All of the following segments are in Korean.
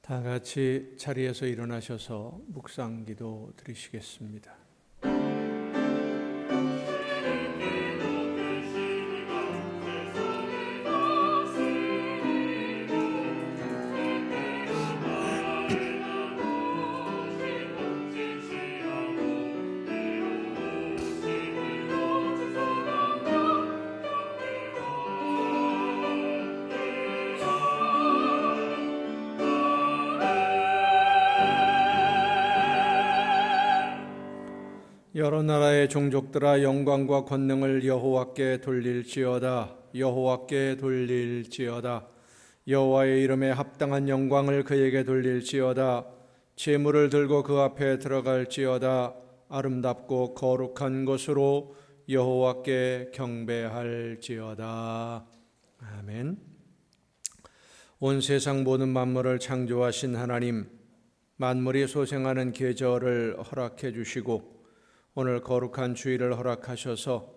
다 같이 자리에서 일어나셔서 묵상기도 드리시겠습니다. 여러 나라의 종족들아 영광과 권능을 여호와께 돌릴지어다. 여호와께 돌릴지어다. 여호와의 이름에 합당한 영광을 그에게 돌릴지어다. 제물을 들고 그 앞에 들어갈지어다. 아름답고 거룩한 것으로 여호와께 경배할지어다. 아멘. 온 세상 모든 만물을 창조하신 하나님, 만물이 소생하는 계절을 허락해 주시고 오늘 거룩한 주일을 허락하셔서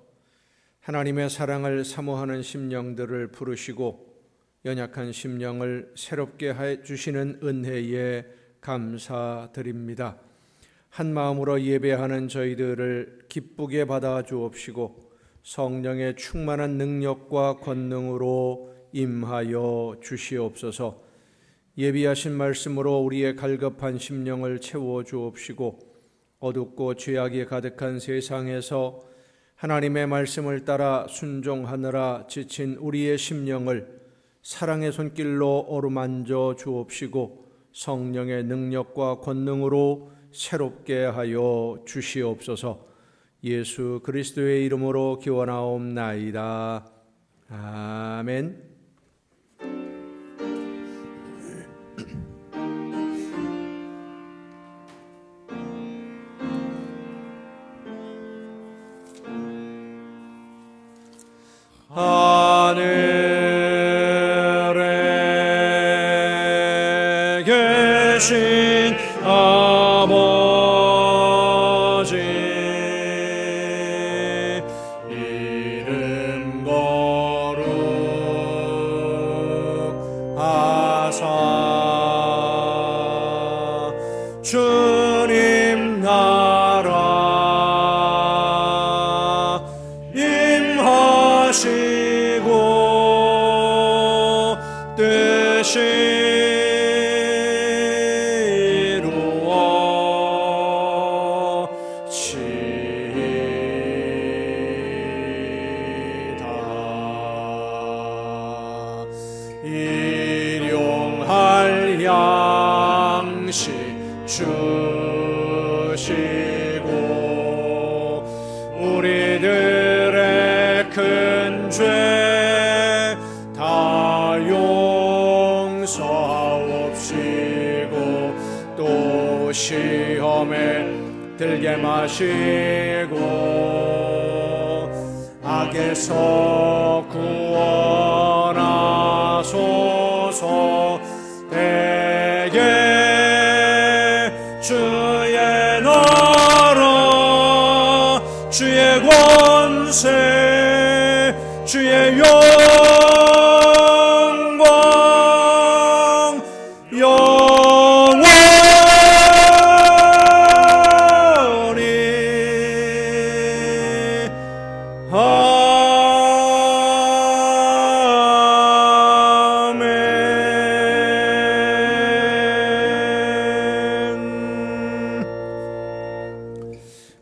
하나님의 사랑을 사모하는 심령들을 부르시고 연약한 심령을 새롭게 해 주시는 은혜에 감사드립니다. 한 마음으로 예배하는 저희들을 기쁘게 받아 주옵시고 성령의 충만한 능력과 권능으로 임하여 주시옵소서. 예비하신 말씀으로 우리의 갈급한 심령을 채워 주옵시고 어둡고 죄악이 가득한 세상에서 하나님의 말씀을 따라 순종하느라 지친 우리의 심령을 사랑의 손길로 어루만져 주옵시고 성령의 능력과 권능으로 새롭게 하여 주시옵소서. 예수 그리스도의 이름으로 기원하옵나이다. 아멘. 하늘에 계신 아버지 이름 거룩하사 주님 나라 임하시 뜻이 이루어지이다. 일용할 양식 주시고 우리들의 큰 죄 또 시험에 들게 마시고 악에서 구원하소서. 대개 주의 나라 주의 권세 주의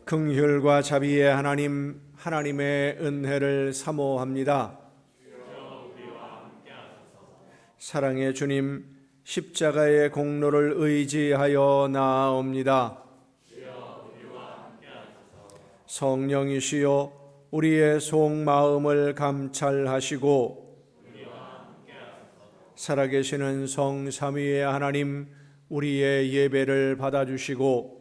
긍휼과 자비의 하나님, 하나님의 은혜를 사모합니다. 사랑의 주님, 십자가의 공로를 의지하여 나아옵니다. 성령이시여 우리의 속마음을 감찰하시고 살아계시는 성삼위의 하나님, 우리의 예배를 받아주시고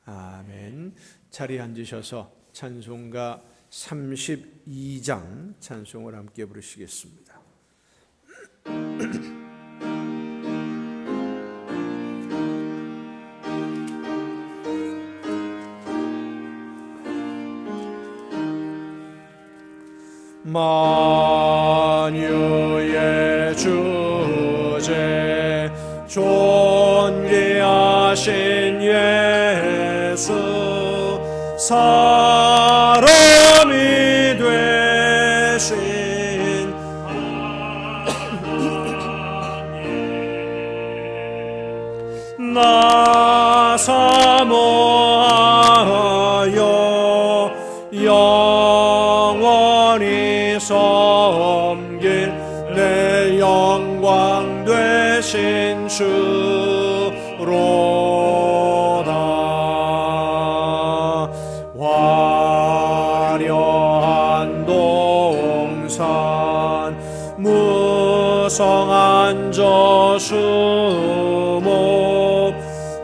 아멘. 자리에 앉으셔서 찬송가 32장 찬송을 함께 부르시겠습니다. 만유 주의 주제 존귀하신 예수 사람이 되신 나 사모하여 영원히 섬길 내 영광 되신 주로다. 화려한 동산 무성한 저수목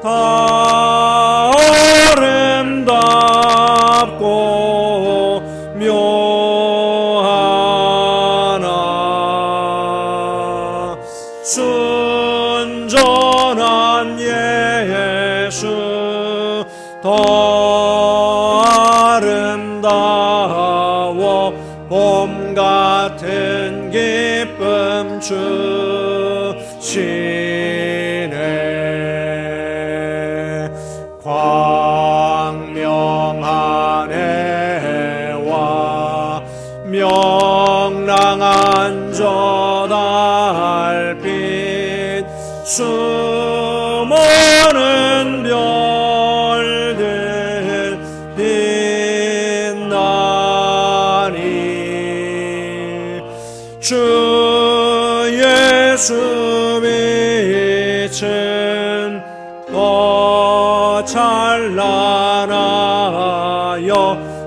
다 아름답고 묘하나 순전한 예수 더 아름다워 봄 같은 기쁨 주시네. 광명한 해와 명랑한 저 달빛 수많은 별들 빛나니 주 예수 빛은 더 찬란하여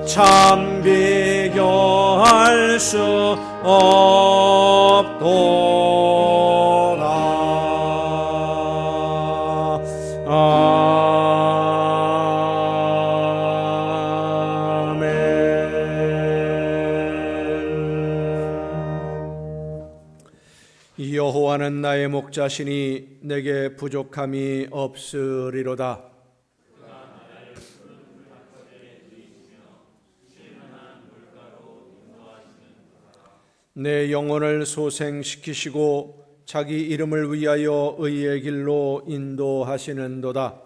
참 비교할 수 없도다. 여호와는 나의 목자시니 내게 부족함이 없으리로다. 내 영혼을 소생시키시고 자기 이름을 위하여 의의 길로 인도하시는도다.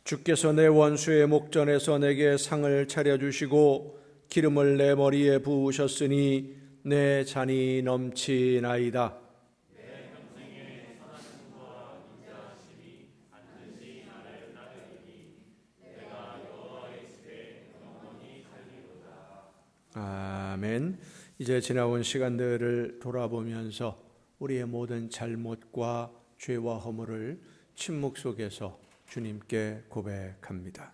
주께서 내 원수의 목전에서 내게 상을 차려주시고 기름을 내 머리에 부으셨으니 내 잔이 넘치나이다. 아멘. 이제 지나온 시간들을 돌아보면서 우리의 모든 잘못과 죄와 허물을 침묵 속에서 주님께 고백합니다.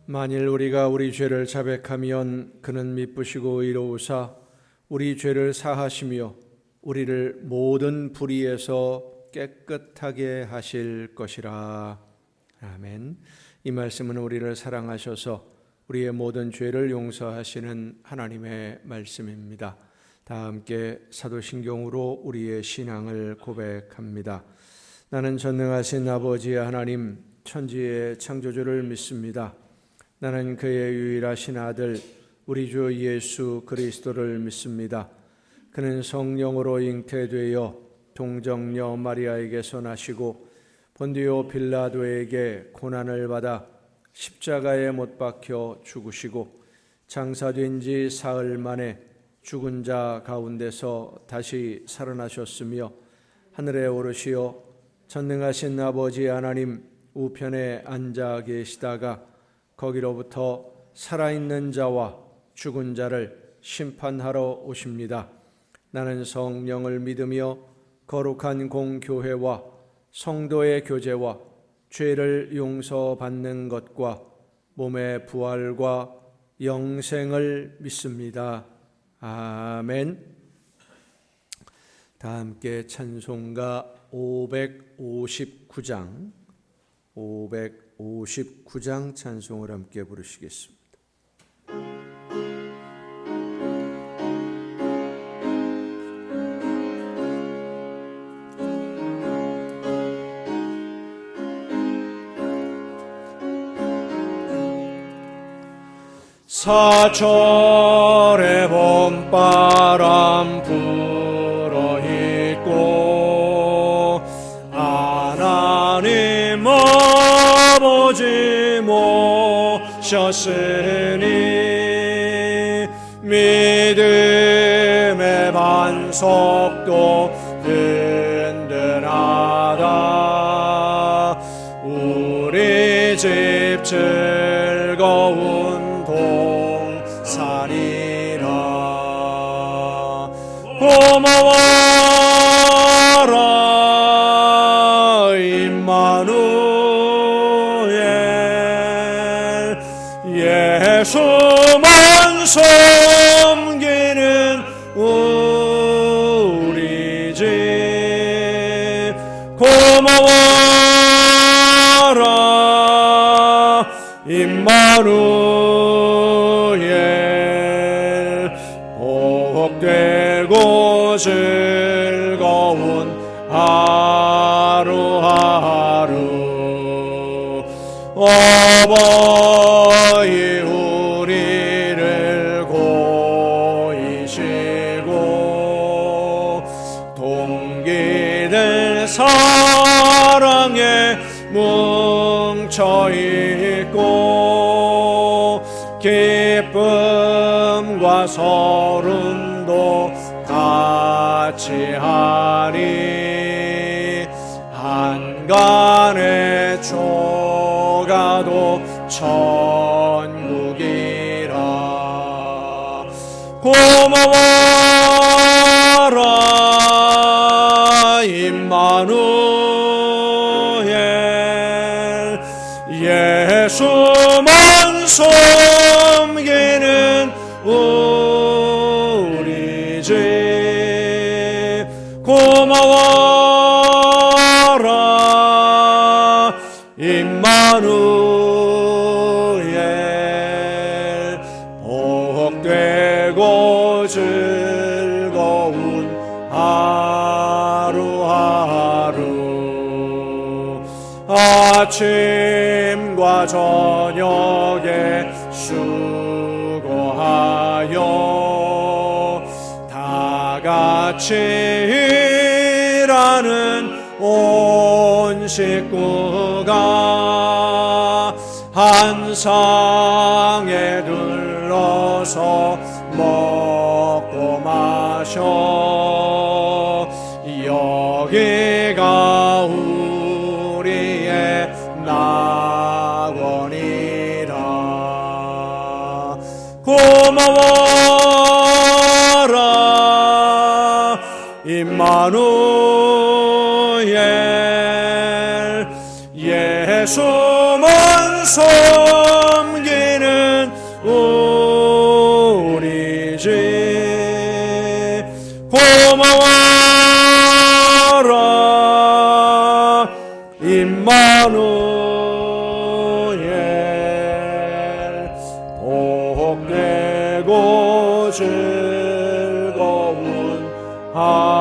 만일 우리가 우리 죄를 자백하면 그는 미쁘시고 의로우사 우리 죄를 사하시며 우리를 모든 불의에서 깨끗하게 하실 것이라. 아멘. 이 말씀은 우리를 사랑하셔서 우리의 모든 죄를 용서하시는 하나님의 말씀입니다. 다 함께 사도신경으로 우리의 신앙을 고백합니다. 나는 전능하신 아버지 하나님, 천지의 창조주를 믿습니다. 나는 그의 유일하신 아들 우리 주 예수 그리스도를 믿습니다. 그는 성령으로 잉태되어 동정녀 마리아에게서 나시고 본디오 빌라도에게 고난을 받아 십자가에 못 박혀 죽으시고 장사된 지 사흘 만에 죽은 자 가운데서 다시 살아나셨으며 하늘에 오르시어 전능하신 아버지 하나님 우편에 앉아 계시다가 거기로부터 살아있는 자와 죽은 자를 심판하러 오십니다. 나는 성령을 믿으며 거룩한 공교회와 성도의 교제와 죄를 용서받는 것과 몸의 부활과 영생을 믿습니다. 아멘. 다 함께 찬송가 559장 찬송을 함께 부르시겠습니다. 사철의 봄바람 불어있고 하나님 아버지 모셨으니 믿음의 반석도 든든하다. 우리 집 즐거운 동산이라. 고마워라 임마누엘. 예수만 섬기는 우리 집. 고마워라 임마누엘. 복되고 즐거운 하루하루. 어버이 우리를 고이시고 동기들 사랑에 뭉쳐있고 기쁨과 서름도 같이 하니 한간의 조가도 천국이라. 고마워라 임마누엘. 예수만 섬기는 우리 집. 고마워라 임마누엘. 복되고 즐거운 하루하루. 아침과 저녁에 수고하여 다 같이 일하는 온 식구가 한 상에 둘러서 먹고 마셔. 여기가 우리의 낙원이라. 고마워라 임마누엘. 예수만 섬기 고마워라 임마누엘 복되고 즐거운 하루하루.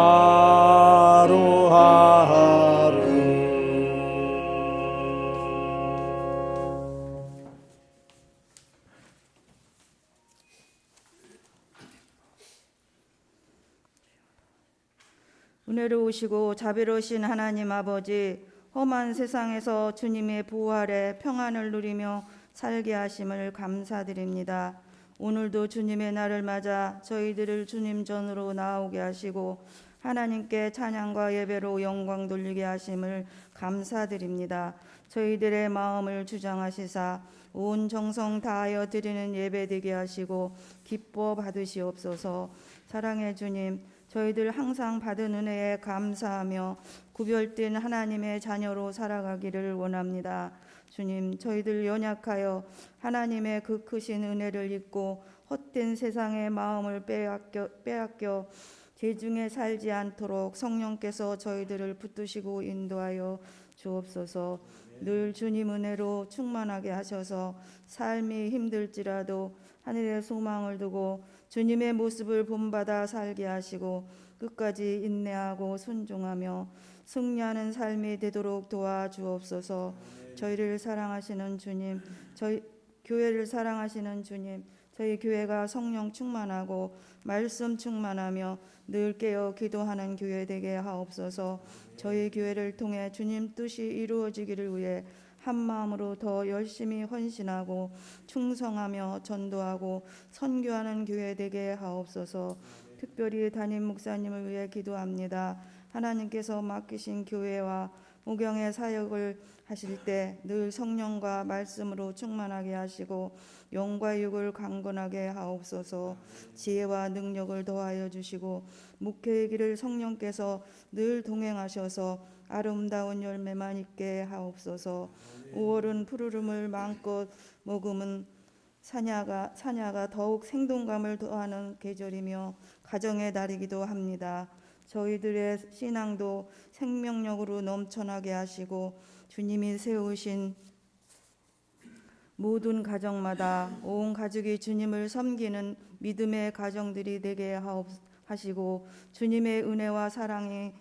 은혜로우시고 자비로우신 하나님 아버지, 험한 세상에서 주님의 부활의 평안을 누리며 살게 하심을 감사드립니다. 오늘도 주님의 날을 맞아 저희들을 주님 전으로 나오게 하시고 하나님께 찬양과 예배로 영광 돌리게 하심을 감사드립니다. 저희들의 마음을 주장하시사 온 정성 다하여 드리는 예배 되게 하시고 기뻐 받으시옵소서. 사랑의 주님, 저희들 항상 받은 은혜에 감사하며 구별된 하나님의 자녀로 살아가기를 원합니다. 주님, 저희들 연약하여 하나님의 그 크신 은혜를 잊고 헛된 세상의 마음을 빼앗겨 죄중에 살지 않도록 성령께서 저희들을 붙드시고 인도하여 주옵소서. 늘 주님 은혜로 충만하게 하셔서 삶이 힘들지라도 하늘의 소망을 두고 주님의 모습을 본받아 살게 하시고 끝까지 인내하고 순종하며 승리하는 삶이 되도록 도와주옵소서. 저희를 사랑하시는 주님, 저희 교회를 사랑하시는 주님, 저희 교회가 성령 충만하고 말씀 충만하며 늘 깨어 기도하는 교회 되게 하옵소서. 저희 교회를 통해 주님 뜻이 이루어지기를 위해 한 마음으로 더 열심히 헌신하고 충성하며 전도하고 선교하는 교회 되게 하옵소서. 특별히 담임 목사님을 위해 기도합니다. 하나님께서 맡기신 교회와 목영의 사역을 하실 때 늘 성령과 말씀으로 충만하게 하시고 영과 육을 강건하게 하옵소서. 지혜와 능력을 더하여 주시고 목회의 길을 성령께서 늘 동행하셔서 아름다운 열매만 있게 하옵소서. 5월은 푸르름을 마음껏 머금은 사냐가 더욱 생동감을 더하는 계절이며 가정의 달이기도 합니다. 저희들의 신앙도 생명력으로 넘쳐나게 하시고 주님이 세우신 모든 가정마다 온 가족이 주님을 섬기는 믿음의 가정들이 되게 하시고 주님의 은혜와 사랑에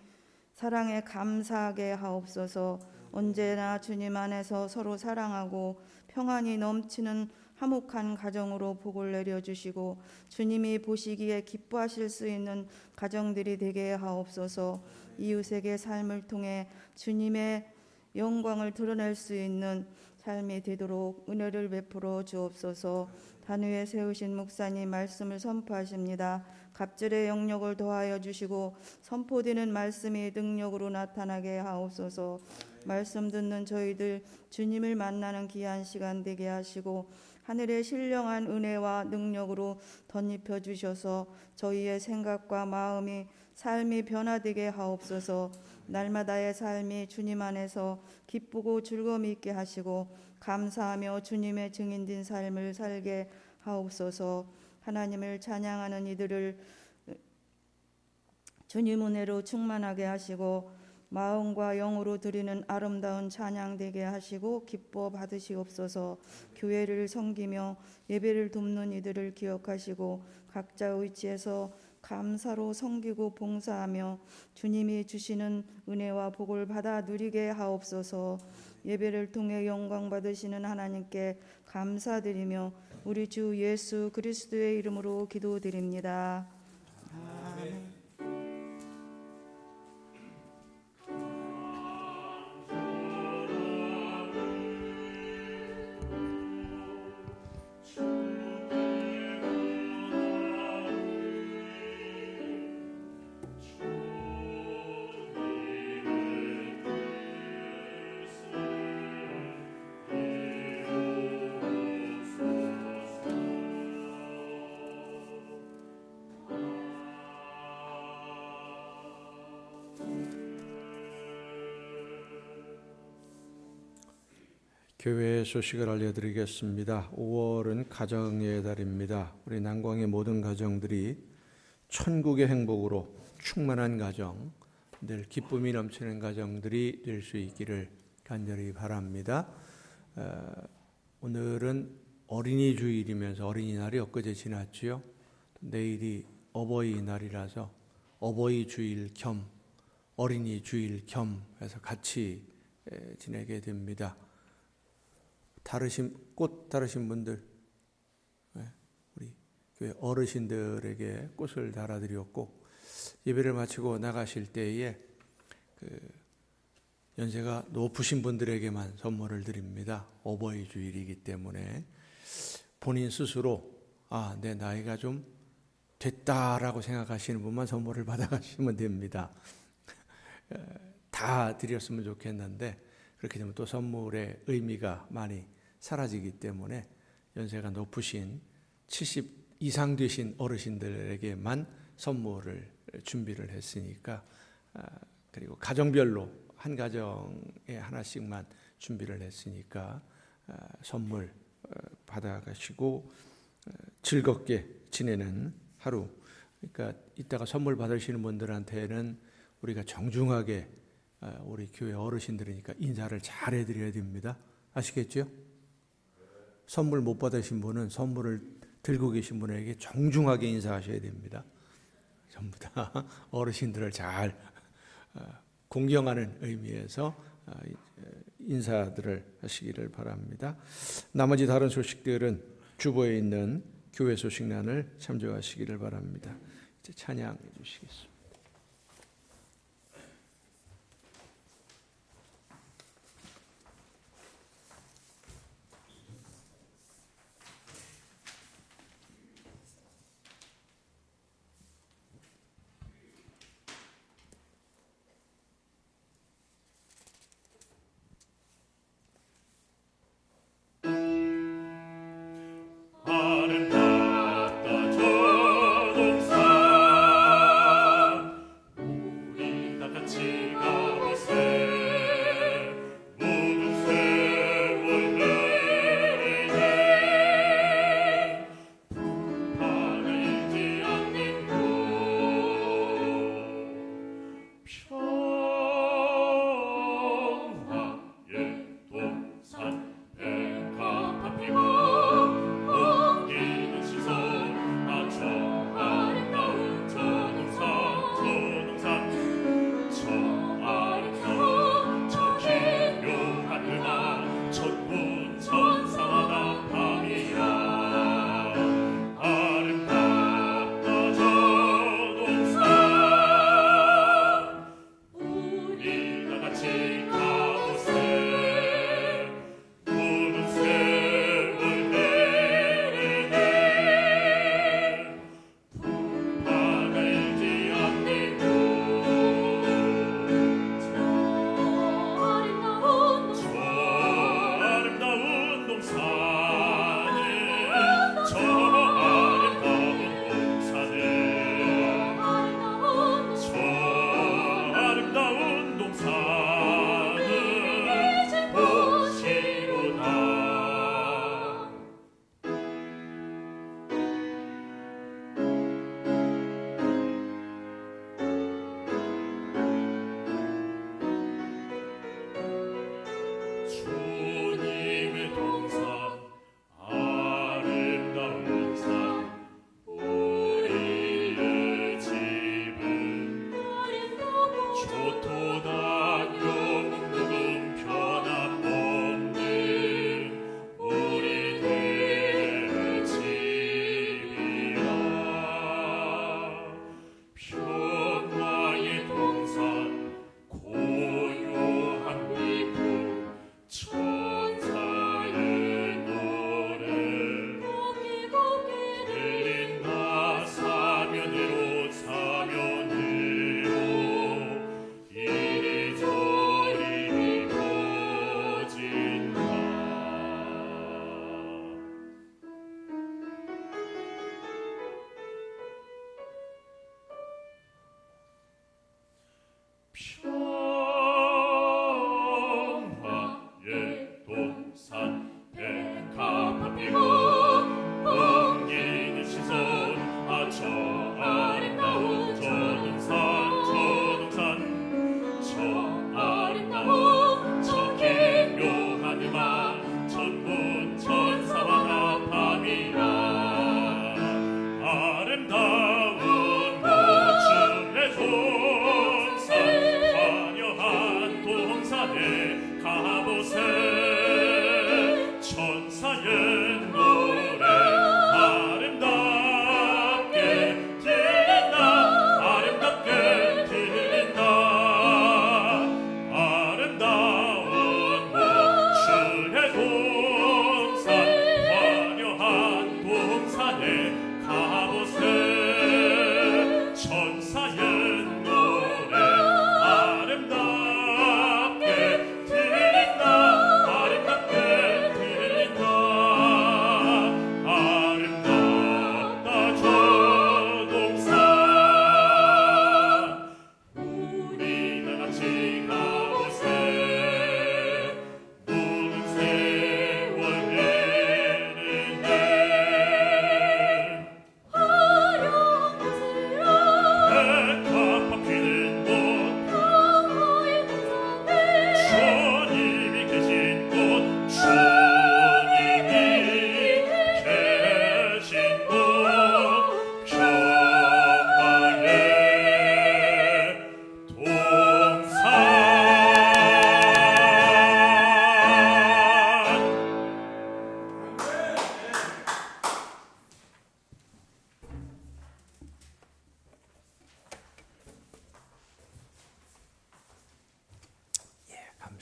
감사하게 하옵소서. 언제나 주님 안에서 서로 사랑하고 평안이 넘치는 화목한 가정으로 복을 내려주시고 주님이 보시기에 기뻐하실 수 있는 가정들이 되게 하옵소서. 이웃에게 삶을 통해 주님의 영광을 드러낼 수 있는 삶이 되도록 은혜를 베풀어 주옵소서. 단위에 세우신 목사님 말씀을 선포하십니다. 갑절의 영역을 더하여 주시고 선포되는 말씀이 능력으로 나타나게 하옵소서. 말씀 듣는 저희들 주님을 만나는 귀한 시간 되게 하시고 하늘의 신령한 은혜와 능력으로 덧입혀 주셔서 저희의 생각과 마음이 삶이 변화되게 하옵소서. 날마다의 삶이 주님 안에서 기쁘고 즐거움이 있게 하시고 감사하며 주님의 증인된 삶을 살게 하옵소서. 하나님을 찬양하는 이들을 주님 은혜로 충만하게 하시고 마음과 영으로 드리는 아름다운 찬양 되게 하시고 기뻐 받으시옵소서. 교회를 섬기며 예배를 돕는 이들을 기억하시고 각자 위치에서 감사로 섬기고 봉사하며 주님이 주시는 은혜와 복을 받아 누리게 하옵소서. 예배를 통해 영광 받으시는 하나님께 감사드리며 우리 주 예수 그리스도의 이름으로 기도드립니다. 아멘. 교회의 소식을 알려드리겠습니다. 5월은 가정의 달입니다. 우리 난광의 모든 가정들이 천국의 행복으로 충만한 가정, 늘 기쁨이 넘치는 가정들이 될 수 있기를 간절히 바랍니다. 오늘은 어린이 주일이면서 어린이날이 엊그제 지났지요. 내일이 어버이날이라서 어버이 주일 겸 어린이 주일 겸 해서 같이 지내게 됩니다. 꽃 다르신 분들, 우리 교회 어르신들에게 꽃을 달아드렸고, 예배를 마치고 나가실 때에 연세가 높으신 분들에게만 선물을 드립니다. 어버이 주일이기 때문에 본인 스스로 내 나이가 좀 됐다라고 생각하시는 분만 선물을 받아가시면 됩니다. 다 드렸으면 좋겠는데 그렇게 되면 또 선물의 의미가 많이 사라지기 때문에 연세가 높으신 70 이상 되신 어르신들에게만 선물을 준비를 했으니까, 그리고 가정별로 한 가정에 하나씩만 준비를 했으니까 선물 받아가시고 즐겁게 지내는 하루. 그러니까 이따가 선물 받으시는 분들한테는 우리가 정중하게, 우리 교회 어르신들이니까 인사를 잘 해드려야 됩니다. 아시겠죠? 선물 못 받으신 분은 선물을 들고 계신 분에게 정중하게 인사하셔야 됩니다. 전부 다 어르신들을 잘 공경하는 의미에서 인사들을 하시기를 바랍니다. 나머지 다른 소식들은 주보에 있는 교회 소식란을 참조하시기를 바랍니다. 이제 찬양해 주시겠습니다.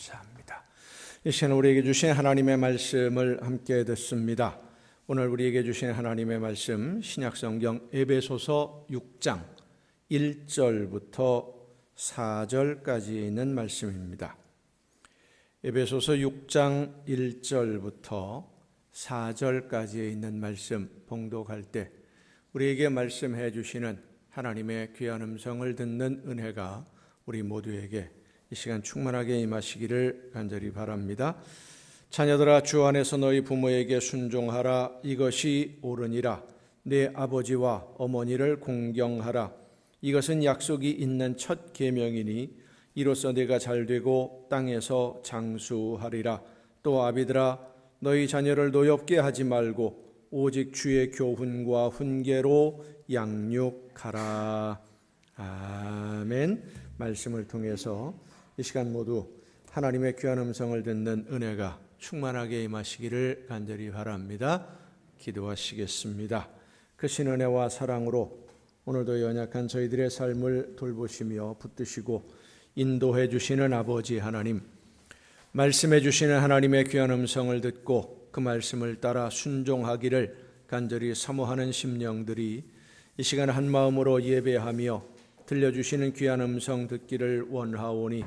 감사합니다. 이 시간 우리에게 주신 하나님의 말씀을 함께 듣습니다. 오늘 우리에게 주신 하나님의 말씀 신약성경 에베소서 6장 1절부터 4절까지 있는 말씀입니다. 에베소서 6장 1절부터 4절까지에 있는 말씀 봉독할 때 우리에게 말씀해 주시는 하나님의 귀한 음성을 듣는 은혜가 우리 모두에게 이 시간 충만하게 임하시기를 간절히 바랍니다. 자녀들아, 주 안에서 너희 부모에게 순종하라. 이것이 옳으니라. 내 아버지와 어머니를 공경하라. 이것은 약속이 있는 첫 계명이니 이로써 내가 잘되고 땅에서 장수하리라. 또 아비들아, 너희 자녀를 노엽게 하지 말고 오직 주의 교훈과 훈계로 양육하라. 아멘. 말씀을 통해서 이 시간 모두 하나님의 귀한 음성을 듣는 은혜가 충만하게 임하시기를 간절히 바랍니다. 기도하시겠습니다. 크신 은혜와 사랑으로 오늘도 연약한 저희들의 삶을 돌보시며 붙드시고 인도해 주시는 아버지 하나님, 말씀해 주시는 하나님의 귀한 음성을 듣고 그 말씀을 따라 순종하기를 간절히 사모하는 심령들이 이 시간 한 마음으로 예배하며 들려주시는 귀한 음성 듣기를 원하오니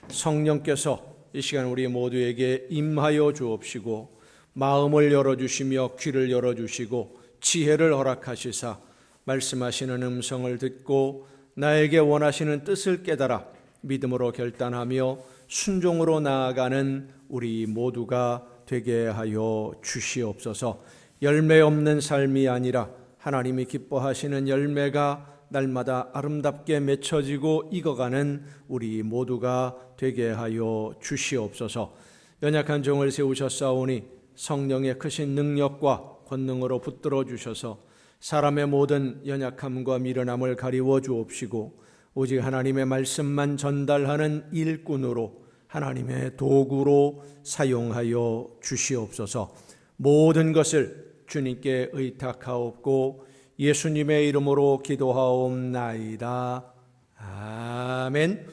성령께서 이 시간 우리 모두에게 임하여 주옵시고 마음을 열어주시며 귀를 열어주시고 지혜를 허락하시사 말씀하시는 음성을 듣고 나에게 원하시는 뜻을 깨달아 믿음으로 결단하며 순종으로 나아가는 우리 모두가 되게 하여 주시옵소서. 열매 없는 삶이 아니라 하나님이 기뻐하시는 열매가 날마다 아름답게 맺혀지고 익어가는 우리 모두가 되게 하여 주시옵소서. 연약한 종을 세우셨사오니 성령의 크신 능력과 권능으로 붙들어 주셔서 사람의 모든 연약함과 미련함을 가리워 주옵시고 오직 하나님의 말씀만 전달하는 일꾼으로 하나님의 도구로 사용하여 주시옵소서. 모든 것을 주님께 의탁하옵고 예수님의 이름으로 기도하옵나이다. 아멘.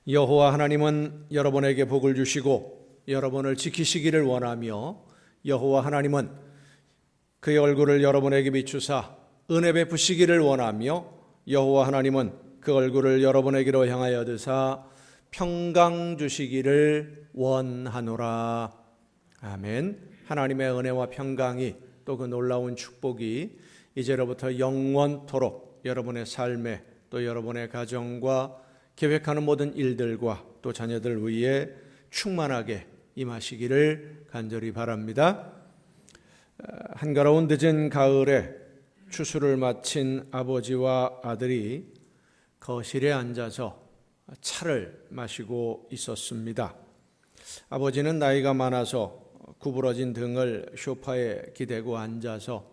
여호와 하나님은 여러분에게 복을 주시고 여러분을 지키시기를 원하며 여호와 하나님은 그의 얼굴을 여러분에게 비추사 은혜 베푸시기를 원하며 여호와 하나님은 그 얼굴을 여러분에게로 향하여 드사 평강 주시기를 원하노라. 아멘. 하나님의 은혜와 평강이 또 그 놀라운 축복이 이제로부터 영원토록 여러분의 삶에 또 여러분의 가정과 계획하는 모든 일들과 또 자녀들 위에 충만하게 임하시기를 간절히 바랍니다. 한가로운 늦은 가을에 추수를 마친 아버지와 아들이 거실에 앉아서 차를 마시고 있었습니다. 아버지는 나이가 많아서 구부러진 등을 소파에 기대고 앉아서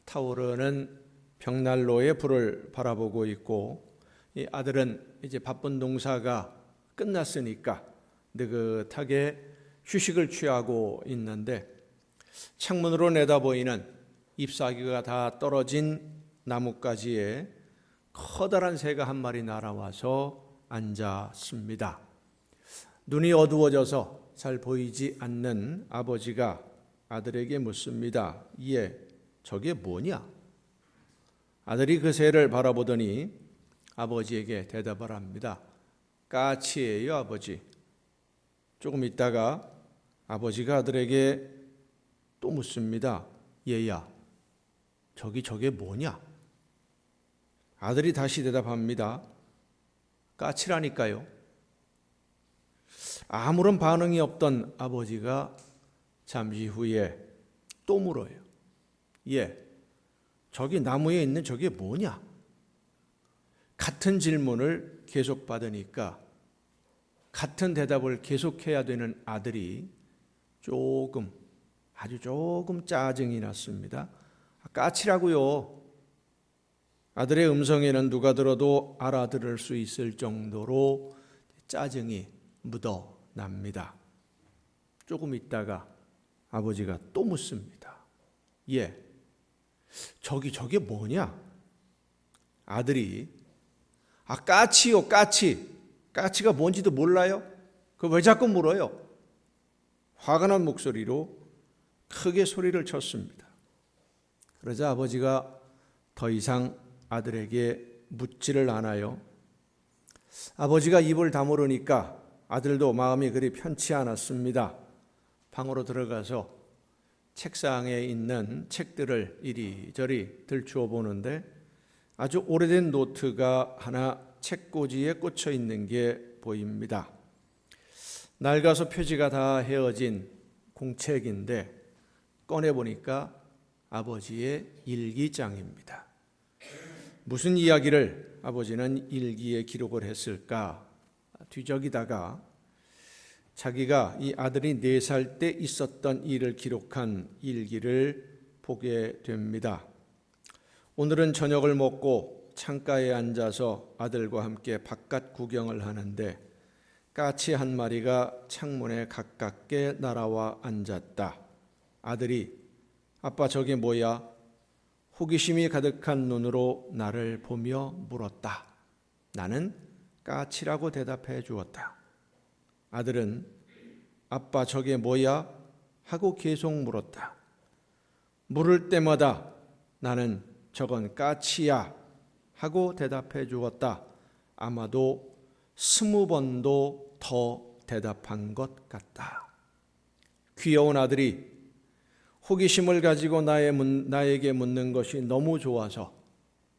타오르는 벽난로의 불을 바라보고 있고, 이 아들은 이제 바쁜 농사가 끝났으니까 느긋하게 휴식을 취하고 있는데 창문으로 내다보이는 잎사귀가 다 떨어진 나뭇가지에 커다란 새가 한 마리 날아와서 앉았습니다. 눈이 어두워져서 잘 보이지 않는 아버지가 아들에게 묻습니다. 얘, 저게 뭐냐? 아들이 그 새를 바라보더니 아버지에게 대답을 합니다. 까치예요, 아버지. 조금 있다가 아버지가 아들에게 또 묻습니다. 얘야, 저게 뭐냐? 아들이 다시 대답합니다. 까치라니까요. 아무런 반응이 없던 아버지가 잠시 후에 또 물어요. 예, 저기 나무에 있는 저게 뭐냐? 같은 질문을 계속 받으니까 같은 대답을 계속해야 되는 아들이 아주 조금 짜증이 났습니다. 까치라고요. 아들의 음성에는 누가 들어도 알아들을 수 있을 정도로 짜증이 묻어납니다. 조금 있다가 아버지가 또 묻습니다. 예, 저게 뭐냐? 아들이 까치요, 까치. 까치가 뭔지도 몰라요? 그 왜 자꾸 물어요? 화가 난 목소리로 크게 소리를 쳤습니다. 그러자 아버지가 더 이상 아들에게 묻지를 않아요. 아버지가 입을 다물으니까 아들도 마음이 그리 편치 않았습니다. 방으로 들어가서 책상에 있는 책들을 이리저리 들추어 보는데 아주 오래된 노트가 하나 책꽂이에 꽂혀 있는 게 보입니다. 낡아서 표지가 다 헤어진 공책인데 꺼내보니까 아버지의 일기장입니다. 무슨 이야기를 아버지는 일기에 기록을 했을까 뒤적이다가 자기가 이 아들이 4살 때 있었던 일을 기록한 일기를 보게 됩니다. 오늘은 저녁을 먹고 창가에 앉아서 아들과 함께 바깥 구경을 하는데 까치 한 마리가 창문에 가깝게 날아와 앉았다. 아들이 아빠 저게 뭐야? 호기심이 가득한 눈으로 나를 보며 물었다. 나는 까치라고 대답해 주었다. 아들은 아빠 저게 뭐야? 하고 계속 물었다. 물을 때마다 나는 저건 까치야 하고 대답해 주었다. 아마도 20번도 더 대답한 것 같다. 귀여운 아들이 호기심을 가지고 나에게 묻는 것이 너무 좋아서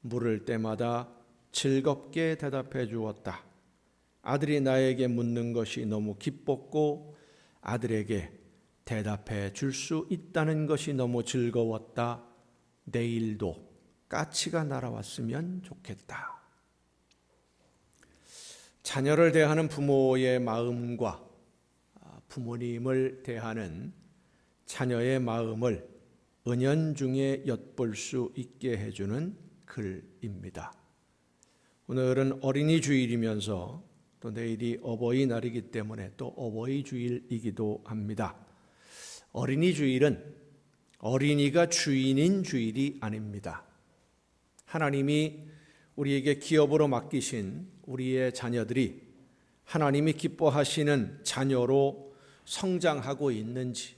물을 때마다 즐겁게 대답해 주었다. 아들이 나에게 묻는 것이 너무 기뻤고 아들에게 대답해 줄 수 있다는 것이 너무 즐거웠다. 내일도 까치가 날아왔으면 좋겠다. 자녀를 대하는 부모의 마음과 부모님을 대하는 자녀의 마음을 은연중에 엿볼 수 있게 해주는 글입니다. 오늘은 어린이 주일이면서 또 내일이 어버이날이기 때문에 또 어버이 주일이기도 합니다. 어린이 주일은 어린이가 주인인 주일이 아닙니다. 하나님이 우리에게 기업으로 맡기신 우리의 자녀들이 하나님이 기뻐하시는 자녀로 성장하고 있는지,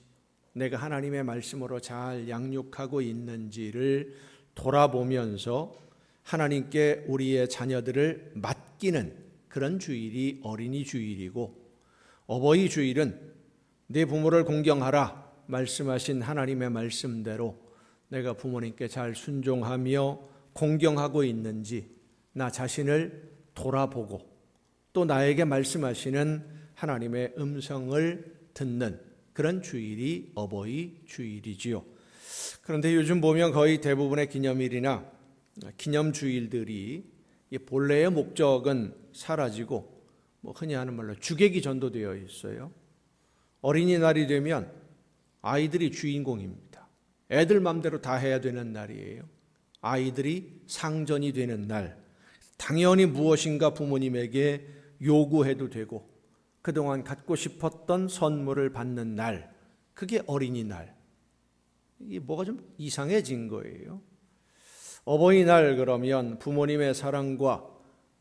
내가 하나님의 말씀으로 잘 양육하고 있는지를 돌아보면서 하나님께 우리의 자녀들을 맡기는 그런 주일이 어린이 주일이고, 어버이 주일은 내 부모를 공경하라 말씀하신 하나님의 말씀대로 내가 부모님께 잘 순종하며 공경하고 있는지 나 자신을 돌아보고 또 나에게 말씀하시는 하나님의 음성을 듣는 그런 주일이 어버이 주일이지요. 그런데 요즘 보면 거의 대부분의 기념일이나 기념주일들이 본래의 목적은 사라지고 흔히 하는 말로 주객이 전도되어 있어요. 어린이날이 되면 아이들이 주인공입니다. 애들 맘대로 다 해야 되는 날이에요. 아이들이 상전이 되는 날, 당연히 무엇인가 부모님에게 요구해도 되고 그동안 갖고 싶었던 선물을 받는 날, 그게 어린이날. 이게 뭐가 좀 이상해진 거예요. 어버이날 그러면 부모님의 사랑과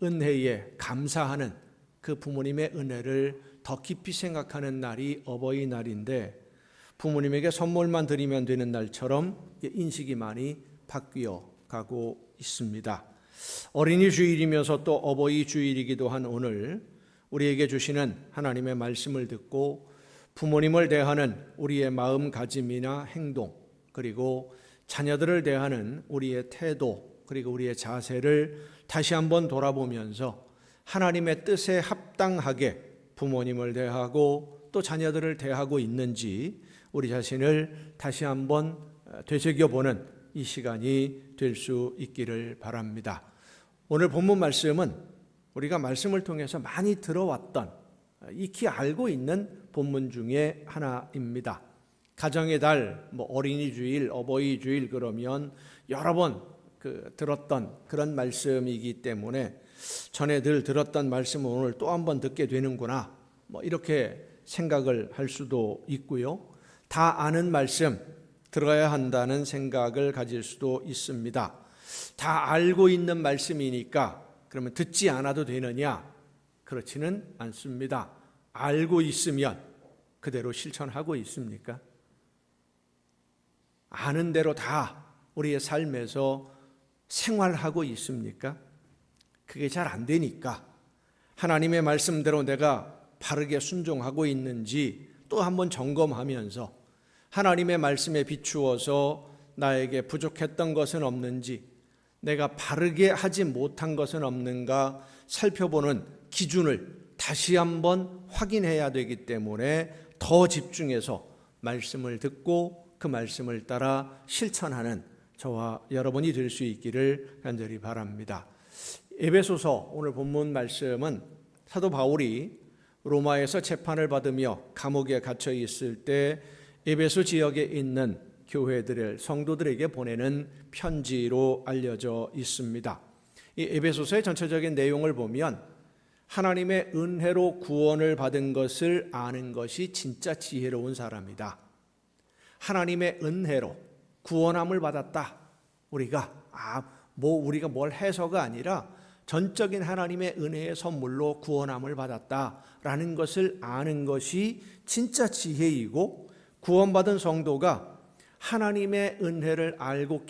은혜에 감사하는 그 부모님의 은혜를 더 깊이 생각하는 날이 어버이날인데 부모님에게 선물만 드리면 되는 날처럼 인식이 많이 바뀌어 가고 있습니다. 어린이 주일이면서 또 어버이 주일이기도 한 오늘 우리에게 주시는 하나님의 말씀을 듣고 부모님을 대하는 우리의 마음가짐이나 행동, 그리고 자녀들을 대하는 우리의 태도, 그리고 우리의 자세를 다시 한번 돌아보면서 하나님의 뜻에 합당하게 부모님을 대하고 또 자녀들을 대하고 있는지 우리 자신을 다시 한번 되새겨보는 이 시간이 될 수 있기를 바랍니다. 오늘 본문 말씀은 우리가 말씀을 통해서 많이 들어왔던, 익히 알고 있는 본문 중에 하나입니다. 가정의 달, 어린이 주일, 어버이 주일 그러면 여러 번 들었던 그런 말씀이기 때문에 전에 늘 들었던 말씀을 오늘 또 한 번 듣게 되는구나, 이렇게 생각을 할 수도 있고요. 다 아는 말씀 들어야 한다는 생각을 가질 수도 있습니다. 다 알고 있는 말씀이니까 그러면 듣지 않아도 되느냐? 그렇지는 않습니다. 알고 있으면 그대로 실천하고 있습니까? 아는 대로 다 우리의 삶에서 생활하고 있습니까? 그게 잘 안 되니까 하나님의 말씀대로 내가 바르게 순종하고 있는지 또 한번 점검하면서 하나님의 말씀에 비추어서 나에게 부족했던 것은 없는지, 내가 바르게 하지 못한 것은 없는가 살펴보는 기준을 다시 한번 확인해야 되기 때문에 더 집중해서 말씀을 듣고 그 말씀을 따라 실천하는 저와 여러분이 될 수 있기를 간절히 바랍니다. 에베소서 오늘 본문 말씀은 사도 바울이 로마에서 재판을 받으며 감옥에 갇혀 있을 때 에베소 지역에 있는 교회들을 성도들에게 보내는 편지로 알려져 있습니다. 이 에베소서의 전체적인 내용을 보면 하나님의 은혜로 구원을 받은 것을 아는 것이 진짜 지혜로운 사람이다. 하나님의 은혜로 구원함을 받았다. 우리가 뭘 해서가 아니라 전적인 하나님의 은혜의 선물로 구원함을 받았다라는 것을 아는 것이 진짜 지혜이고, 구원받은 성도가 하나님의 은혜를 알고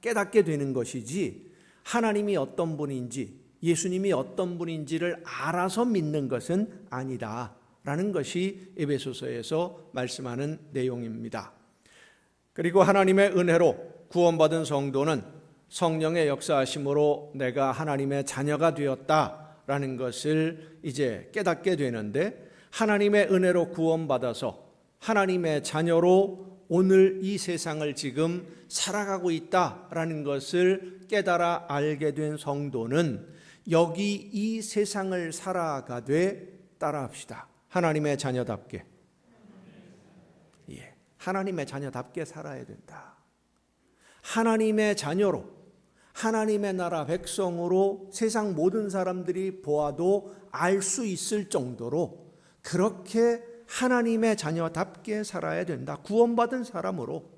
깨닫게 되는 것이지, 하나님이 어떤 분인지 예수님이 어떤 분인지를 알아서 믿는 것은 아니다라는 것이 에베소서에서 말씀하는 내용입니다. 그리고 하나님의 은혜로 구원받은 성도는 성령의 역사하심으로 내가 하나님의 자녀가 되었다라는 것을 이제 깨닫게 되는데, 하나님의 은혜로 구원받아서 하나님의 자녀로 오늘 이 세상을 지금 살아가고 있다라는 것을 깨달아 알게 된 성도는 여기 이 세상을 살아가되, 따라합시다, 하나님의 자녀답게, 하나님의 자녀답게 살아야 된다. 하나님의 자녀로, 하나님의 나라 백성으로 세상 모든 사람들이 보아도 알 수 있을 정도로 그렇게 하나님의 자녀답게 살아야 된다. 구원받은 사람으로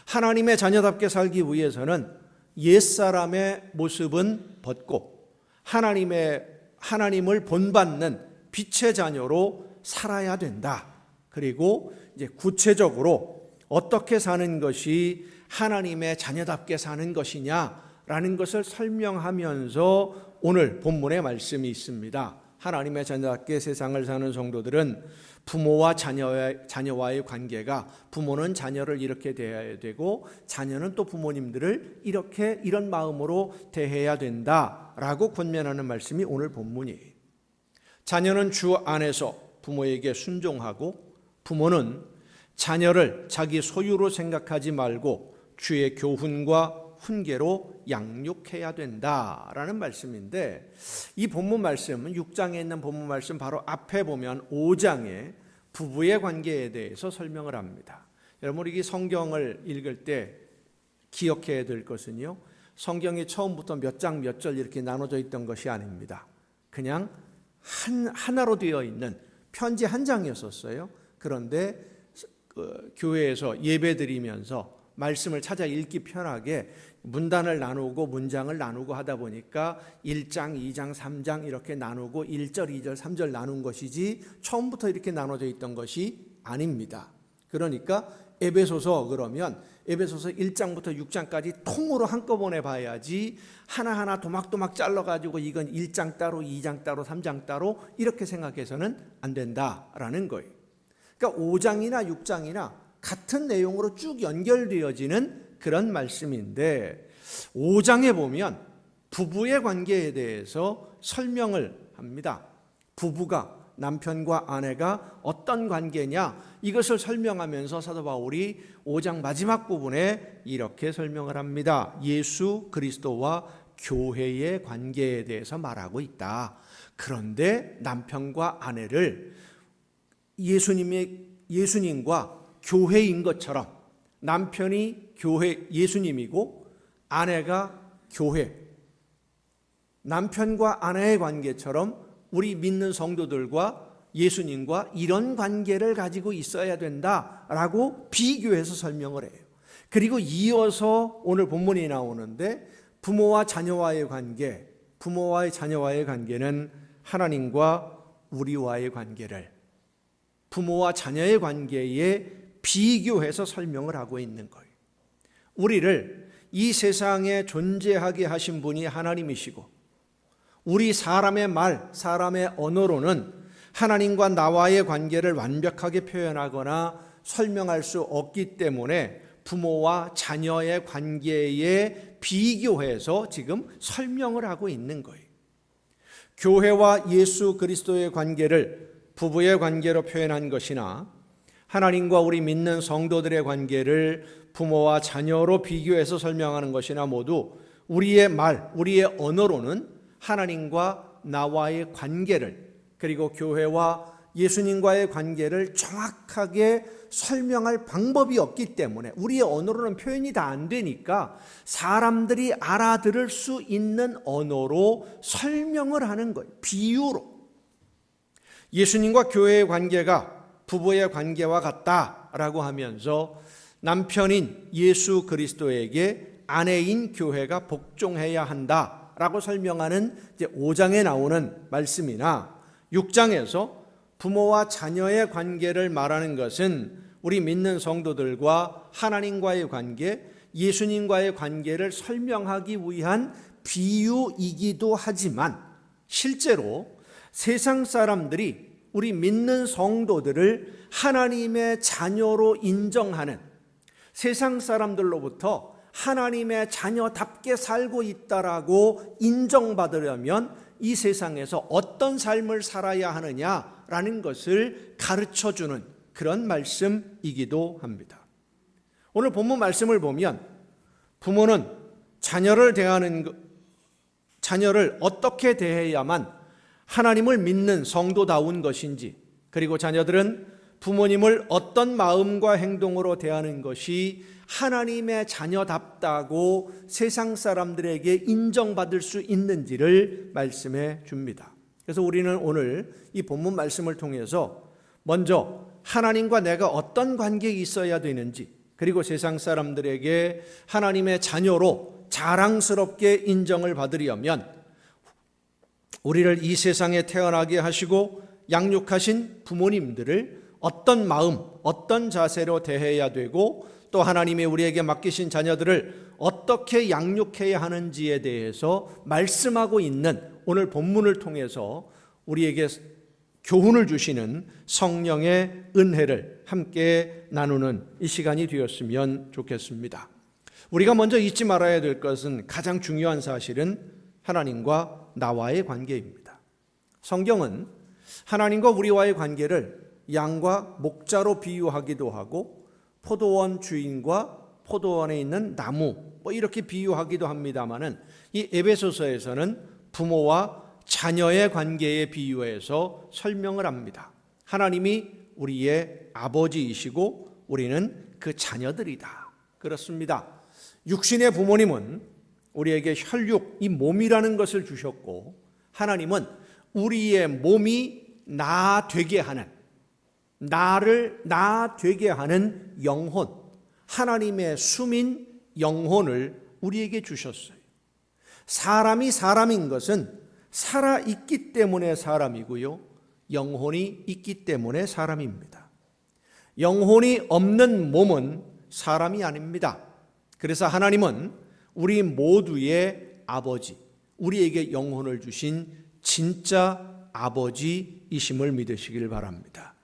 하나님의 자녀답게 살기 위해서는 옛사람의 모습은 벗고 하나님을 본받는 빛의 자녀로 살아야 된다. 그리고 이제 구체적으로 어떻게 사는 것이 하나님의 자녀답게 사는 것이냐라는 것을 설명하면서 오늘 본문의 말씀이 있습니다. 하나님의 자녀답게 세상을 사는 성도들은 부모와 자녀와의 관계가, 부모는 자녀를 이렇게 대해야 되고 자녀는 또 부모님들을 이런 마음으로 대해야 된다라고 권면하는 말씀이 오늘 본문이에요. 자녀는 주 안에서 부모에게 순종하고, 부모는 자녀를 자기 소유로 생각하지 말고 주의 교훈과 훈계로 양육해야 된다라는 말씀인데, 이 본문 말씀은 6장에 있는 본문 말씀 바로 앞에 보면 5장에 부부의 관계에 대해서 설명을 합니다. 여러분, 우리 성경을 읽을 때 기억해야 될 것은요, 성경이 처음부터 몇 장 몇 절 이렇게 나눠져 있던 것이 아닙니다. 그냥 하나로 되어 있는 편지 한 장이었었어요. 그런데 교회에서 예배드리면서 말씀을 찾아 읽기 편하게 문단을 나누고 문장을 나누고 하다 보니까 1장, 2장, 3장 이렇게 나누고 1절, 2절, 3절 나눈 것이지 처음부터 이렇게 나눠져 있던 것이 아닙니다. 그러니까 에베소서 그러면 에베소서 1장부터 6장까지 통으로 한꺼번에 봐야지 하나하나 도막도막 잘라가지고 이건 1장 따로, 2장 따로, 3장 따로 이렇게 생각해서는 안 된다라는 거예요. 그러니까 5장이나 6장이나 같은 내용으로 쭉 연결되어지는 그런 말씀인데, 5장에 보면 부부의 관계에 대해서 설명을 합니다. 부부가, 남편과 아내가 어떤 관계냐, 이것을 설명하면서 사도 바울이 5장 마지막 부분에 이렇게 설명을 합니다. 예수 그리스도와 교회의 관계에 대해서 말하고 있다. 그런데 남편과 아내를 예수님과 교회인 것처럼, 남편이 예수님이고 아내가 교회, 남편과 아내의 관계처럼 우리 믿는 성도들과 예수님과 이런 관계를 가지고 있어야 된다라고 비교해서 설명을 해요. 그리고 이어서 오늘 본문이 나오는데, 부모와 자녀와의 관계는 하나님과 우리와의 관계를 부모와 자녀의 관계에 비교해서 설명을 하고 있는 거예요. 우리를 이 세상에 존재하게 하신 분이 하나님이시고, 우리 사람의 말, 사람의 언어로는 하나님과 나와의 관계를 완벽하게 표현하거나 설명할 수 없기 때문에 부모와 자녀의 관계에 비교해서 지금 설명을 하고 있는 거예요. 교회와 예수 그리스도의 관계를 부부의 관계로 표현한 것이나 하나님과 우리 믿는 성도들의 관계를 부모와 자녀로 비교해서 설명하는 것이나 모두 우리의 말, 우리의 언어로는 하나님과 나와의 관계를, 그리고 교회와 예수님과의 관계를 정확하게 설명할 방법이 없기 때문에, 우리의 언어로는 표현이 다 안 되니까 사람들이 알아들을 수 있는 언어로 설명을 하는 거예요. 비유로. 예수님과 교회의 관계가 부부의 관계와 같다라고 하면서 남편인 예수 그리스도에게 아내인 교회가 복종해야 한다라고 설명하는 이제 5장에 나오는 말씀이나 6장에서 부모와 자녀의 관계를 말하는 것은 우리 믿는 성도들과 하나님과의 관계, 예수님과의 관계를 설명하기 위한 비유이기도 하지만, 실제로 세상 사람들이 우리 믿는 성도들을 하나님의 자녀로 인정하는, 세상 사람들로부터 하나님의 자녀답게 살고 있다라고 인정받으려면 이 세상에서 어떤 삶을 살아야 하느냐라는 것을 가르쳐주는 그런 말씀이기도 합니다. 오늘 본문 말씀을 보면 부모는 자녀를 어떻게 대해야만 하나님을 믿는 성도다운 것인지, 그리고 자녀들은 부모님을 어떤 마음과 행동으로 대하는 것이 하나님의 자녀답다고 세상 사람들에게 인정받을 수 있는지를 말씀해 줍니다. 그래서 우리는 오늘 이 본문 말씀을 통해서 먼저 하나님과 내가 어떤 관계에 있어야 되는지, 그리고 세상 사람들에게 하나님의 자녀로 자랑스럽게 인정을 받으려면 우리를 이 세상에 태어나게 하시고 양육하신 부모님들을 어떤 마음, 어떤 자세로 대해야 되고, 또 하나님이 우리에게 맡기신 자녀들을 어떻게 양육해야 하는지에 대해서 말씀하고 있는 오늘 본문을 통해서 우리에게 교훈을 주시는 성령의 은혜를 함께 나누는 이 시간이 되었으면 좋겠습니다. 우리가 먼저 잊지 말아야 될 것은, 가장 중요한 사실은 하나님과 나와의 관계입니다. 성경은 하나님과 우리와의 관계를 양과 목자로 비유하기도 하고, 포도원 주인과 포도원에 있는 나무 이렇게 비유하기도 합니다마는, 이 에베소서에서는 부모와 자녀의 관계에 비유해서 설명을 합니다. 하나님이 우리의 아버지이시고 우리는 그 자녀들이다. 그렇습니다. 육신의 부모님은 우리에게 혈육, 이 몸이라는 것을 주셨고, 하나님은 우리의 몸이 나 되게 하는, 나를 나 되게 하는 영혼, 하나님의 숨인 영혼을 우리에게 주셨어요. 사람이 사람인 것은 살아있기 때문에 사람이고요, 영혼이 있기 때문에 사람입니다. 영혼이 없는 몸은 사람이 아닙니다. 그래서 하나님은 우리 모두의 아버지, 우리에게 영혼을 주신 진짜 아버지이심을 믿으시길 바랍니다.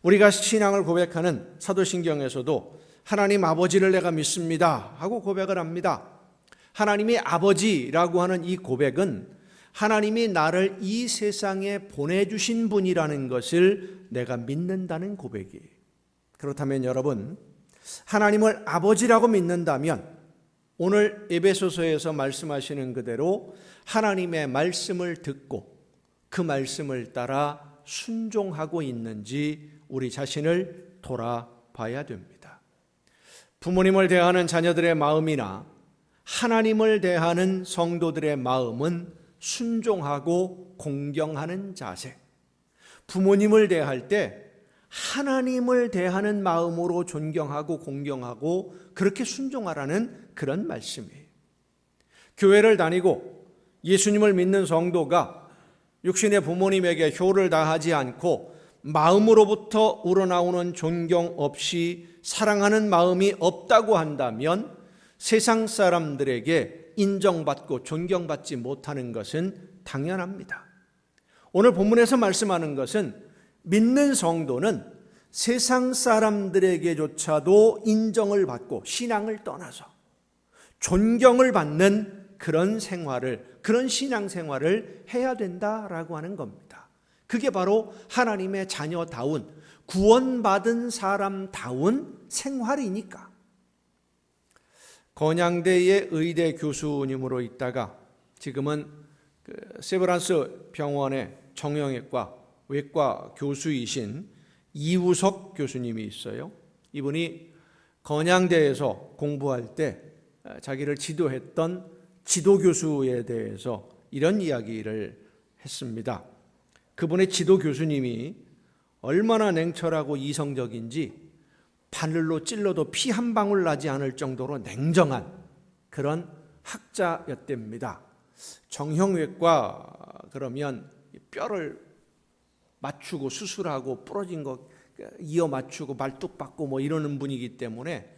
우리가 신앙을 고백하는 사도신경에서도 하나님 아버지를 내가 믿습니다 하고 고백을 합니다. 하나님이 아버지라고 하는 이 고백은 하나님이 나를 이 세상에 보내주신 분이라는 것을 내가 믿는다는 고백이에요. 그렇다면 여러분, 하나님을 아버지라고 믿는다면 오늘 에베소서에서 말씀하시는 그대로 하나님의 말씀을 듣고 그 말씀을 따라 순종하고 있는지 우리 자신을 돌아봐야 됩니다. 부모님을 대하는 자녀들의 마음이나 하나님을 대하는 성도들의 마음은 순종하고 공경하는 자세. 부모님을 대할 때 하나님을 대하는 마음으로 존경하고 공경하고 그렇게 순종하라는 그런 말씀이에요. 교회를 다니고 예수님을 믿는 성도가 육신의 부모님에게 효를 다하지 않고 마음으로부터 우러나오는 존경 없이 사랑하는 마음이 없다고 한다면 세상 사람들에게 인정받고 존경받지 못하는 것은 당연합니다. 오늘 본문에서 말씀하는 것은 믿는 성도는 세상 사람들에게조차도 인정을 받고 신앙을 떠나서 존경을 받는 그런 생활을, 그런 신앙생활을 해야 된다라고 하는 겁니다. 그게 바로 하나님의 자녀다운, 구원받은 사람다운 생활이니까. 건양대의 의대 교수님으로 있다가 지금은 세브란스 병원의 정형외과 외과 교수이신 이우석 교수님이 있어요. 이분이 건양대에서 공부할 때 자기를 지도했던 지도교수에 대해서 이런 이야기를 했습니다. 그분의 지도교수님이 얼마나 냉철하고 이성적인지 바늘로 찔러도 피 한 방울 나지 않을 정도로 냉정한 그런 학자였답니다. 정형외과 그러면 뼈를 맞추고 수술하고 부러진 거 이어 맞추고 말뚝 박고 뭐 이러는 분이기 때문에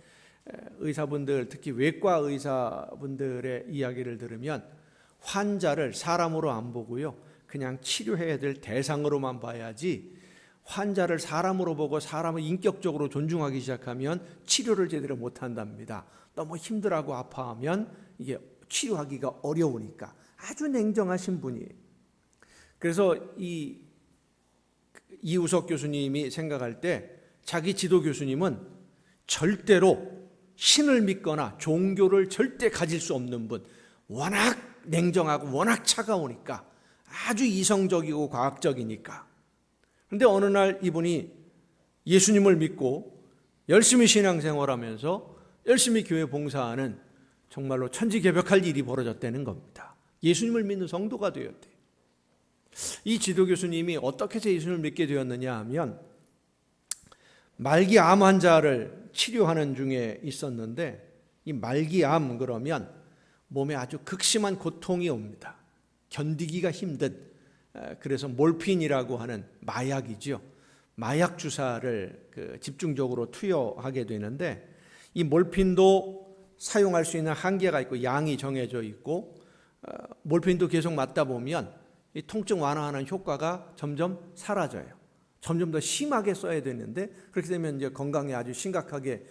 의사분들, 특히 외과 의사분들의 이야기를 들으면 환자를 사람으로 안 보고요, 그냥 치료해야 될 대상으로만 봐야지, 환자를 사람으로 보고 사람을 인격적으로 존중하기 시작하면 치료를 제대로 못한답니다. 너무 힘들어하고 아파하면 이게 치료하기가 어려우니까. 아주 냉정하신 분이에요. 그래서 이우석 교수님이 생각할 때 자기 지도 교수님은 절대로 신을 믿거나 종교를 절대 가질 수 없는 분, 워낙 냉정하고 워낙 차가우니까, 아주 이성적이고 과학적이니까. 그런데 어느 날 이분이 예수님을 믿고 열심히 신앙생활하면서 열심히 교회 봉사하는 정말로 천지개벽할 일이 벌어졌다는 겁니다. 예수님을 믿는 성도가 되었대요. 이 지도 교수님이 어떻게 해서 예수님을 믿게 되었느냐 하면, 말기암 환자를 치료하는 중에 있었는데, 이 말기암 그러면 몸에 아주 극심한 고통이 옵니다. 견디기가 힘든, 그래서 몰핀이라고 하는 마약이죠. 마약 주사를 집중적으로 투여하게 되는데, 이 몰핀도 사용할 수 있는 한계가 있고 양이 정해져 있고, 몰핀도 계속 맞다 보면 이 통증 완화하는 효과가 점점 사라져요. 점점 더 심하게 써야 되는데, 그렇게 되면 이제 건강에 아주 심각하게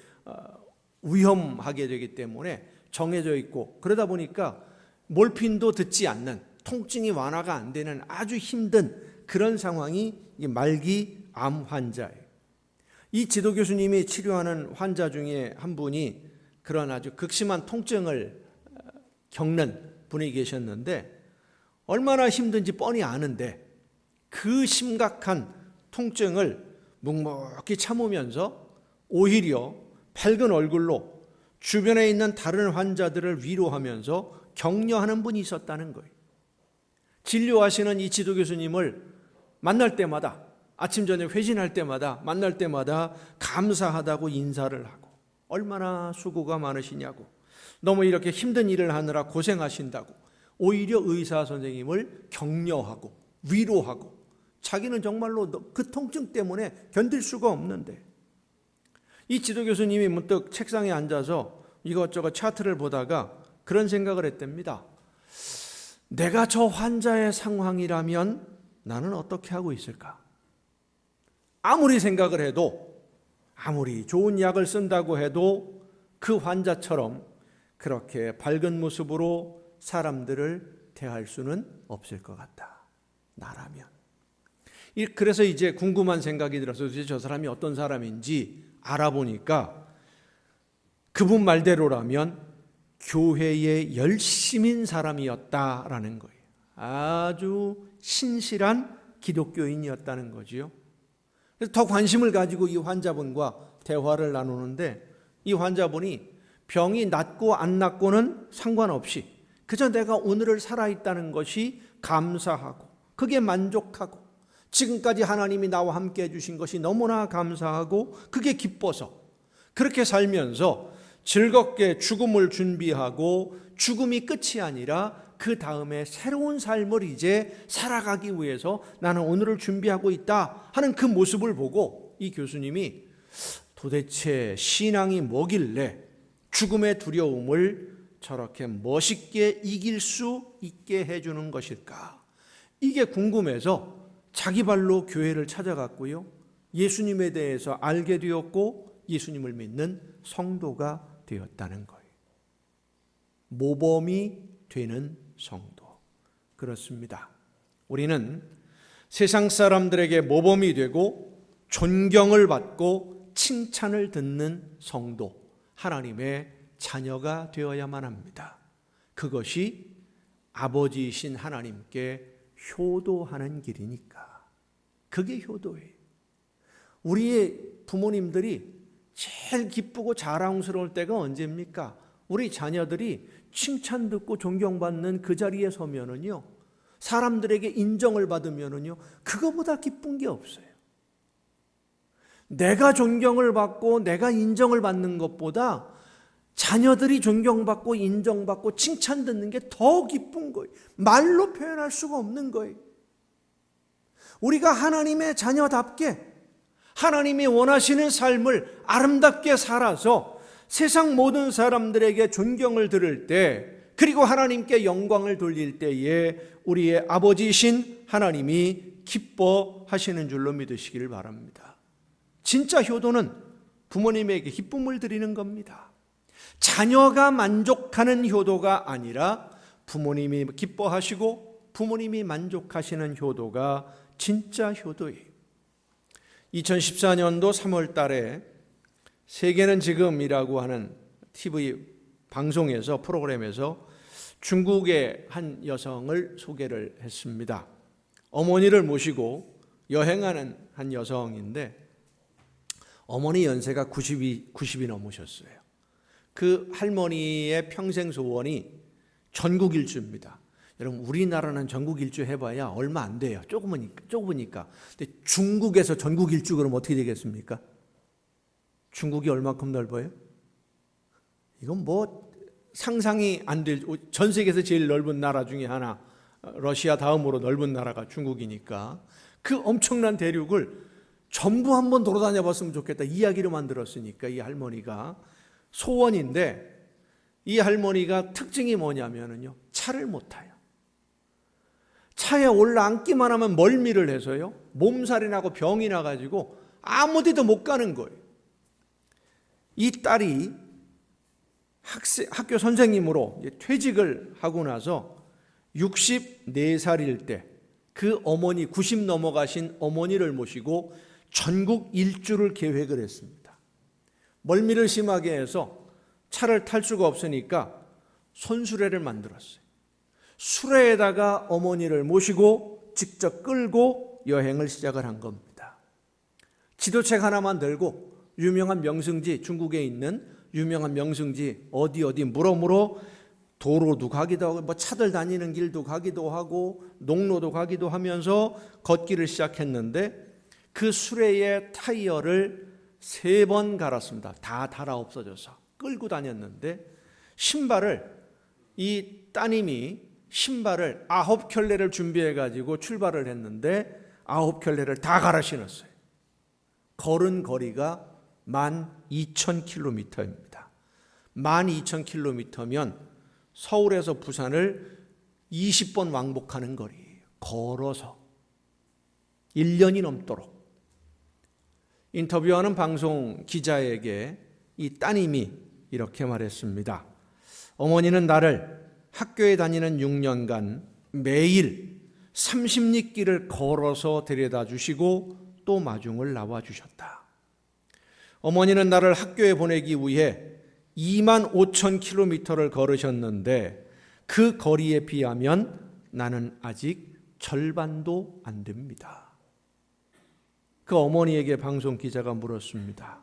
위험하게 되기 때문에 정해져 있고, 그러다 보니까 몰핀도 듣지 않는, 통증이 완화가 안 되는 아주 힘든 그런 상황이 말기암 환자예요. 이 지도 교수님이 치료하는 환자 중에 한 분이 그런 아주 극심한 통증을 겪는 분이 계셨는데, 얼마나 힘든지 뻔히 아는데 그 심각한 통증을 묵묵히 참으면서 오히려 밝은 얼굴로 주변에 있는 다른 환자들을 위로하면서 격려하는 분이 있었다는 거예요. 진료하시는 이 지도 교수님을 만날 때마다, 아침 저녁 회진할 때마다, 만날 때마다 감사하다고 인사를 하고, 얼마나 수고가 많으시냐고, 너무 이렇게 힘든 일을 하느라 고생하신다고 오히려 의사 선생님을 격려하고 위로하고, 자기는 정말로 그 통증 때문에 견딜 수가 없는데, 이 지도 교수님이 문득 책상에 앉아서 이것저것 차트를 보다가 그런 생각을 했답니다. 내가 저 환자의 상황이라면 나는 어떻게 하고 있을까? 아무리 생각을 해도, 아무리 좋은 약을 쓴다고 해도 그 환자처럼 그렇게 밝은 모습으로 사람들을 대할 수는 없을 것 같다, 나라면. 그래서 이제 궁금한 생각이 들어서 도대체 저 사람이 어떤 사람인지 알아보니까 그분 말대로라면 교회의 열심인 사람이었다라는 거예요. 아주 신실한 기독교인이었다는 거지요. 그래서 더 관심을 가지고 이 환자분과 대화를 나누는데, 이 환자분이 병이 낫고 안 낫고는 상관없이 그저 내가 오늘을 살아있다는 것이 감사하고, 그게 만족하고, 지금까지 하나님이 나와 함께 해주신 것이 너무나 감사하고 그게 기뻐서 그렇게 살면서 즐겁게 죽음을 준비하고, 죽음이 끝이 아니라 그 다음에 새로운 삶을 이제 살아가기 위해서 나는 오늘을 준비하고 있다 하는 그 모습을 보고 이 교수님이 도대체 신앙이 뭐길래 죽음의 두려움을 저렇게 멋있게 이길 수 있게 해주는 것일까? 이게 궁금해서 자기 발로 교회를 찾아갔고요. 예수님에 대해서 알게 되었고 예수님을 믿는 성도가 되었다는 거예요. 모범이 되는 성도. 그렇습니다. 우리는 세상 사람들에게 모범이 되고 존경을 받고 칭찬을 듣는 성도, 하나님의 자녀가 되어야만 합니다. 그것이 아버지이신 하나님께 효도하는 길이니까. 그게 효도예요. 우리의 부모님들이 제일 기쁘고 자랑스러울 때가 언제입니까? 우리 자녀들이 칭찬 듣고 존경받는 그 자리에 서면은요, 사람들에게 인정을 받으면은요, 그거보다 기쁜 게 없어요. 내가 존경을 받고 내가 인정을 받는 것보다 자녀들이 존경받고 인정받고 칭찬 듣는 게 더 기쁜 거예요. 말로 표현할 수가 없는 거예요. 우리가 하나님의 자녀답게 하나님이 원하시는 삶을 아름답게 살아서 세상 모든 사람들에게 존경을 들을 때, 그리고 하나님께 영광을 돌릴 때에 우리의 아버지이신 하나님이 기뻐하시는 줄로 믿으시길 바랍니다. 진짜 효도는 부모님에게 기쁨을 드리는 겁니다. 자녀가 만족하는 효도가 아니라 부모님이 기뻐하시고 부모님이 만족하시는 효도가 진짜 효도예요. 2014년도 3월 달에 세계는 지금이라고 하는 TV 방송에서, 프로그램에서 중국의 한 여성을 소개를 했습니다. 어머니를 모시고 여행하는 한 여성인데 어머니 연세가 90이 넘으셨어요. 그 할머니의 평생 소원이 전국 일주입니다. 여러분, 우리나라는 전국 일주 해봐야 얼마 안 돼요. 좁으니까. 근데 중국에서 전국 일주 그러면 어떻게 되겠습니까? 중국이 얼마큼 넓어요? 이건 뭐 상상이 안 될, 전 세계에서 제일 넓은 나라 중에 하나, 러시아 다음으로 넓은 나라가 중국이니까 그 엄청난 대륙을 전부 한번 돌아다녀 봤으면 좋겠다 이야기를 만들었으니까 이 할머니가 소원인데, 이 할머니가 특징이 뭐냐면요, 차를 못 타요. 차에 올라앉기만 하면 멀미를 해서요, 몸살이 나고 병이 나가지고 아무 데도 못 가는 거예요. 이 딸이 학교 선생님으로 퇴직을 하고 나서 64살일 때 그 어머니, 90 넘어가신 어머니를 모시고 전국 일주를 계획을 했습니다. 멀미를 심하게 해서 차를 탈 수가 없으니까 손수레를 만들었어요. 수레에다가 어머니를 모시고 직접 끌고 여행을 시작을 한 겁니다. 지도책 하나만 들고 유명한 명승지, 중국에 있는 유명한 명승지 어디 물어물어 도로도 가기도 하고 뭐 차들 다니는 길도 가기도 하고 농로도 가기도 하면서 걷기를 시작했는데 그 수레의 타이어를 3번 갈았습니다. 다 닳아 없어져서 끌고 다녔는데 이 따님이 신발을 9켤레를 준비해 가지고 출발을 했는데 9켤레를 다 갈아 신었어요. 걸은 거리가 12,000km입니다. 12,000km면 서울에서 부산을 20번 왕복하는 거리예요. 걸어서 1년이 넘도록. 인터뷰하는 방송 기자에게 이 따님이 이렇게 말했습니다. 어머니는 나를 학교에 다니는 6년간 매일 30리길을 걸어서 데려다 주시고 또 마중을 나와 주셨다. 어머니는 나를 학교에 보내기 위해 25,000km를 걸으셨는데 그 거리에 비하면 나는 아직 절반도 안 됩니다. 그 어머니에게 방송 기자가 물었습니다.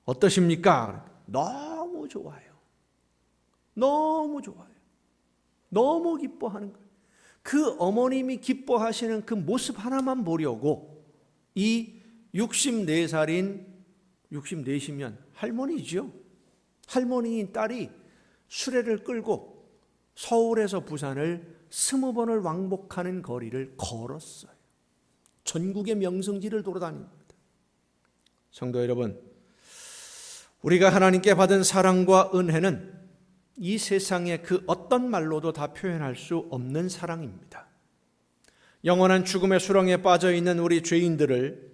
어떠십니까? 너무 좋아요. 너무 좋아요. 너무 기뻐하는 거예요. 그 어머님이 기뻐하시는 그 모습 하나만 보려고 이 64이면 할머니죠. 할머니인 딸이 수레를 끌고 서울에서 부산을 20번을 왕복하는 거리를 걸었어요. 전국의 명성지를 돌아다닙니다. 성도 여러분, 우리가 하나님께 받은 사랑과 은혜는 이 세상의 그 어떤 말로도 다 표현할 수 없는 사랑입니다. 영원한 죽음의 수렁에 빠져 있는 우리 죄인들을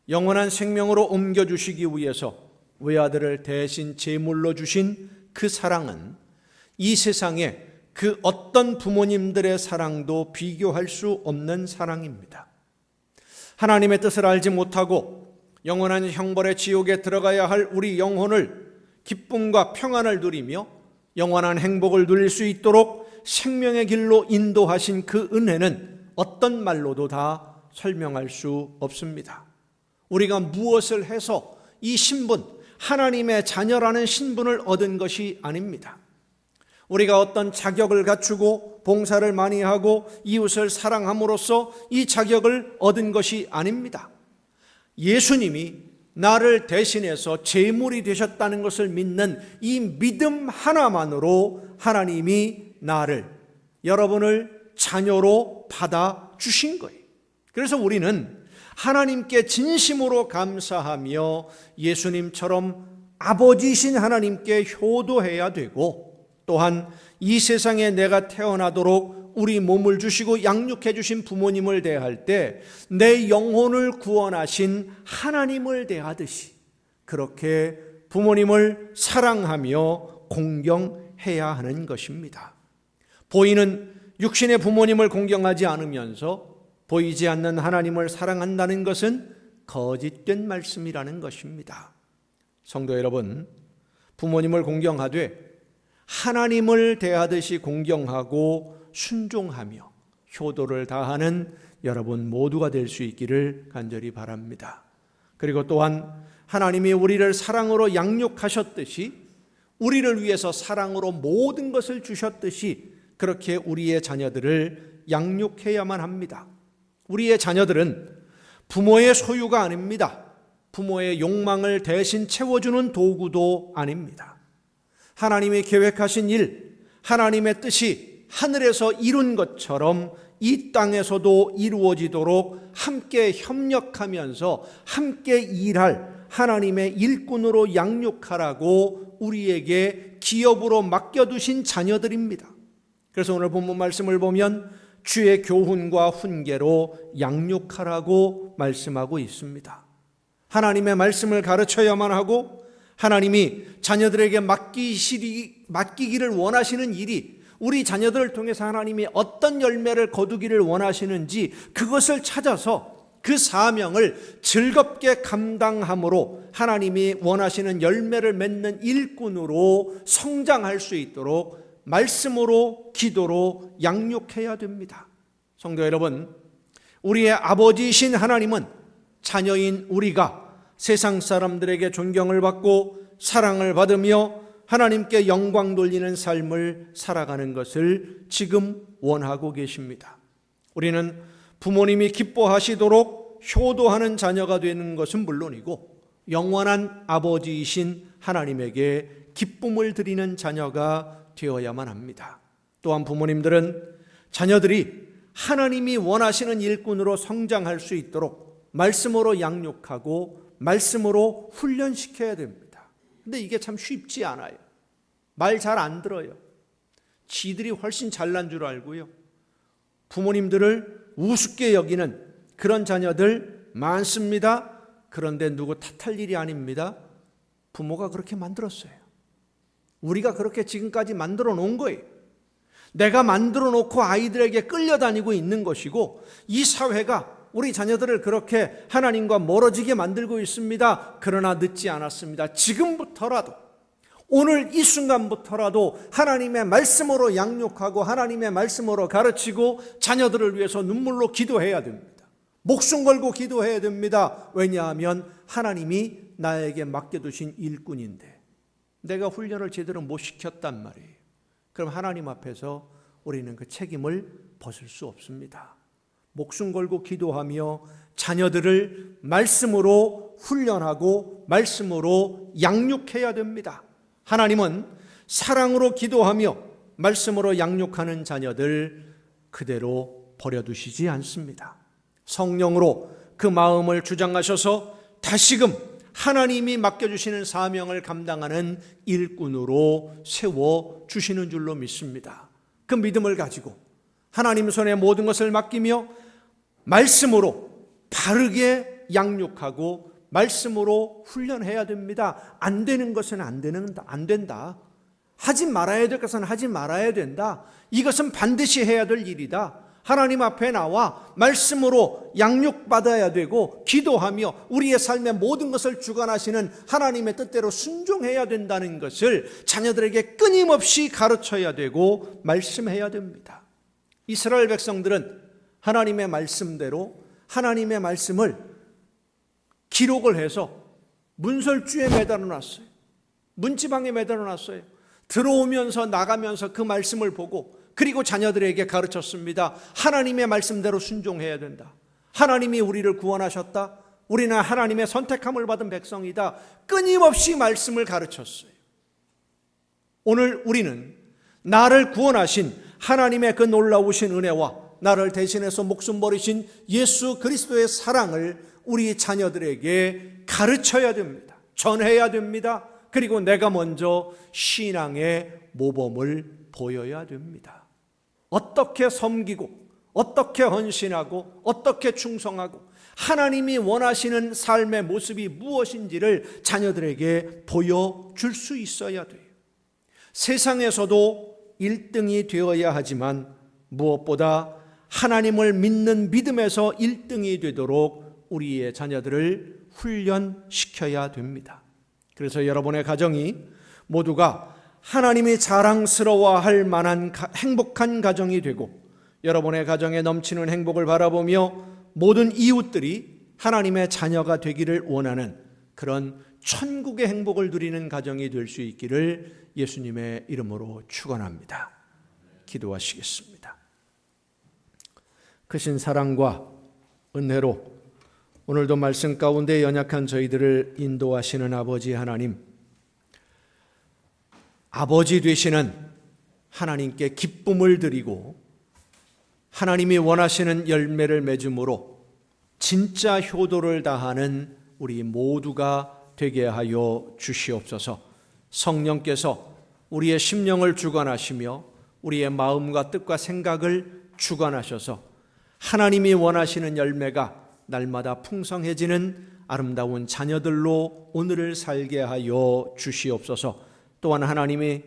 영원한 생명으로 옮겨주시기 위해서 외아들을 대신 제물로 주신 그 사랑은 이 세상에 그 어떤 부모님들의 사랑도 비교할 수 없는 사랑입니다. 하나님의 뜻을 알지 못하고 영원한 형벌의 지옥에 들어가야 할 우리 영혼을 기쁨과 평안을 누리며 영원한 행복을 누릴 수 있도록 생명의 길로 인도하신 그 은혜는 어떤 말로도 다 설명할 수 없습니다. 우리가 무엇을 해서 이 신분, 하나님의 자녀라는 신분을 얻은 것이 아닙니다. 우리가 어떤 자격을 갖추고 봉사를 많이 하고 이웃을 사랑함으로써 이 자격을 얻은 것이 아닙니다. 예수님이 나를 대신해서 제물이 되셨다는 것을 믿는 이 믿음 하나만으로 하나님이 나를, 여러분을 자녀로 받아주신 거예요. 그래서 우리는 하나님께 진심으로 감사하며 예수님처럼 아버지이신 하나님께 효도해야 되고, 또한 이 세상에 내가 태어나도록 우리 몸을 주시고 양육해 주신 부모님을 대할 때 내 영혼을 구원하신 하나님을 대하듯이 그렇게 부모님을 사랑하며 공경해야 하는 것입니다. 보이는 육신의 부모님을 공경하지 않으면서 보이지 않는 하나님을 사랑한다는 것은 거짓된 말씀이라는 것입니다. 성도 여러분, 부모님을 공경하되 하나님을 대하듯이 공경하고 순종하며 효도를 다하는 여러분 모두가 될 수 있기를 간절히 바랍니다. 그리고 또한 하나님이 우리를 사랑으로 양육하셨듯이 우리를 위해서 사랑으로 모든 것을 주셨듯이 그렇게 우리의 자녀들을 양육해야만 합니다. 우리의 자녀들은 부모의 소유가 아닙니다. 부모의 욕망을 대신 채워주는 도구도 아닙니다. 하나님이 계획하신 일, 하나님의 뜻이 하늘에서 이룬 것처럼 이 땅에서도 이루어지도록 함께 협력하면서 함께 일할 하나님의 일꾼으로 양육하라고 우리에게 기업으로 맡겨두신 자녀들입니다. 그래서 오늘 본문 말씀을 보면 주의 교훈과 훈계로 양육하라고 말씀하고 있습니다. 하나님의 말씀을 가르쳐야만 하고 하나님이 자녀들에게 맡기기를 원하시는 일이 우리 자녀들을 통해서 하나님이 어떤 열매를 거두기를 원하시는지 그것을 찾아서 그 사명을 즐겁게 감당함으로 하나님이 원하시는 열매를 맺는 일꾼으로 성장할 수 있도록 말씀으로 기도로 양육해야 됩니다. 성도 여러분, 우리의 아버지이신 하나님은 자녀인 우리가 세상 사람들에게 존경을 받고 사랑을 받으며 하나님께 영광 돌리는 삶을 살아가는 것을 지금 원하고 계십니다. 우리는 부모님이 기뻐하시도록 효도하는 자녀가 되는 것은 물론이고 영원한 아버지이신 하나님에게 기쁨을 드리는 자녀가 되어야만 합니다. 또한 부모님들은 자녀들이 하나님이 원하시는 일꾼으로 성장할 수 있도록 말씀으로 양육하고 말씀으로 훈련시켜야 됩니다. 근데 이게 참 쉽지 않아요. 말 잘 안 들어요. 지들이 훨씬 잘난 줄 알고요. 부모님들을 우습게 여기는 그런 자녀들 많습니다. 그런데 누구 탓할 일이 아닙니다. 부모가 그렇게 만들었어요. 우리가 그렇게 지금까지 만들어 놓은 거예요. 내가 만들어 놓고 아이들에게 끌려다니고 있는 것이고 이 사회가 우리 자녀들을 그렇게 하나님과 멀어지게 만들고 있습니다. 그러나 늦지 않았습니다. 지금부터라도 오늘 이 순간부터라도 하나님의 말씀으로 양육하고 하나님의 말씀으로 가르치고 자녀들을 위해서 눈물로 기도해야 됩니다. 목숨 걸고 기도해야 됩니다. 왜냐하면 하나님이 나에게 맡겨두신 일꾼인데 내가 훈련을 제대로 못 시켰단 말이에요. 그럼 하나님 앞에서 우리는 그 책임을 벗을 수 없습니다. 목숨 걸고 기도하며 자녀들을 말씀으로 훈련하고 말씀으로 양육해야 됩니다. 하나님은 사랑으로 기도하며 말씀으로 양육하는 자녀들 그대로 버려두시지 않습니다. 성령으로 그 마음을 주장하셔서 다시금 하나님이 맡겨주시는 사명을 감당하는 일꾼으로 세워주시는 줄로 믿습니다. 그 믿음을 가지고 하나님 손에 모든 것을 맡기며 말씀으로 바르게 양육하고 말씀으로 훈련해야 됩니다. 안 되는 것은 안 된다. 하지 말아야 될 것은 하지 말아야 된다. 이것은 반드시 해야 될 일이다. 하나님 앞에 나와 말씀으로 양육받아야 되고 기도하며 우리의 삶의 모든 것을 주관하시는 하나님의 뜻대로 순종해야 된다는 것을 자녀들에게 끊임없이 가르쳐야 되고 말씀해야 됩니다. 이스라엘 백성들은 하나님의 말씀대로 하나님의 말씀을 기록을 해서 문설주에 매달아 놨어요. 문지방에 매달아 놨어요. 들어오면서 나가면서 그 말씀을 보고 그리고 자녀들에게 가르쳤습니다. 하나님의 말씀대로 순종해야 된다. 하나님이 우리를 구원하셨다. 우리는 하나님의 선택함을 받은 백성이다. 끊임없이 말씀을 가르쳤어요. 오늘 우리는 나를 구원하신 하나님의 그 놀라우신 은혜와 나를 대신해서 목숨 버리신 예수 그리스도의 사랑을 우리 자녀들에게 가르쳐야 됩니다. 전해야 됩니다. 그리고 내가 먼저 신앙의 모범을 보여야 됩니다. 어떻게 섬기고 어떻게 헌신하고 어떻게 충성하고 하나님이 원하시는 삶의 모습이 무엇인지를 자녀들에게 보여줄 수 있어야 돼요. 세상에서도 1등이 되어야 하지만 무엇보다 하나님을 믿는 믿음에서 1등이 되도록 우리의 자녀들을 훈련시켜야 됩니다. 그래서 여러분의 가정이 모두가 하나님이 자랑스러워할 만한 행복한 가정이 되고 여러분의 가정에 넘치는 행복을 바라보며 모든 이웃들이 하나님의 자녀가 되기를 원하는 그런 천국의 행복을 누리는 가정이 될 수 있기를 예수님의 이름으로 축원합니다. 기도하시겠습니다. 크신 사랑과 은혜로 오늘도 말씀 가운데 연약한 저희들을 인도하시는 아버지 하나님, 아버지 되시는 하나님께 기쁨을 드리고 하나님이 원하시는 열매를 맺음으로 진짜 효도를 다하는 우리 모두가 되게 하여 주시옵소서. 성령께서 우리의 심령을 주관하시며 우리의 마음과 뜻과 생각을 주관하셔서 하나님이 원하시는 열매가 날마다 풍성해지는 아름다운 자녀들로 오늘을 살게 하여 주시옵소서. 또한 하나님이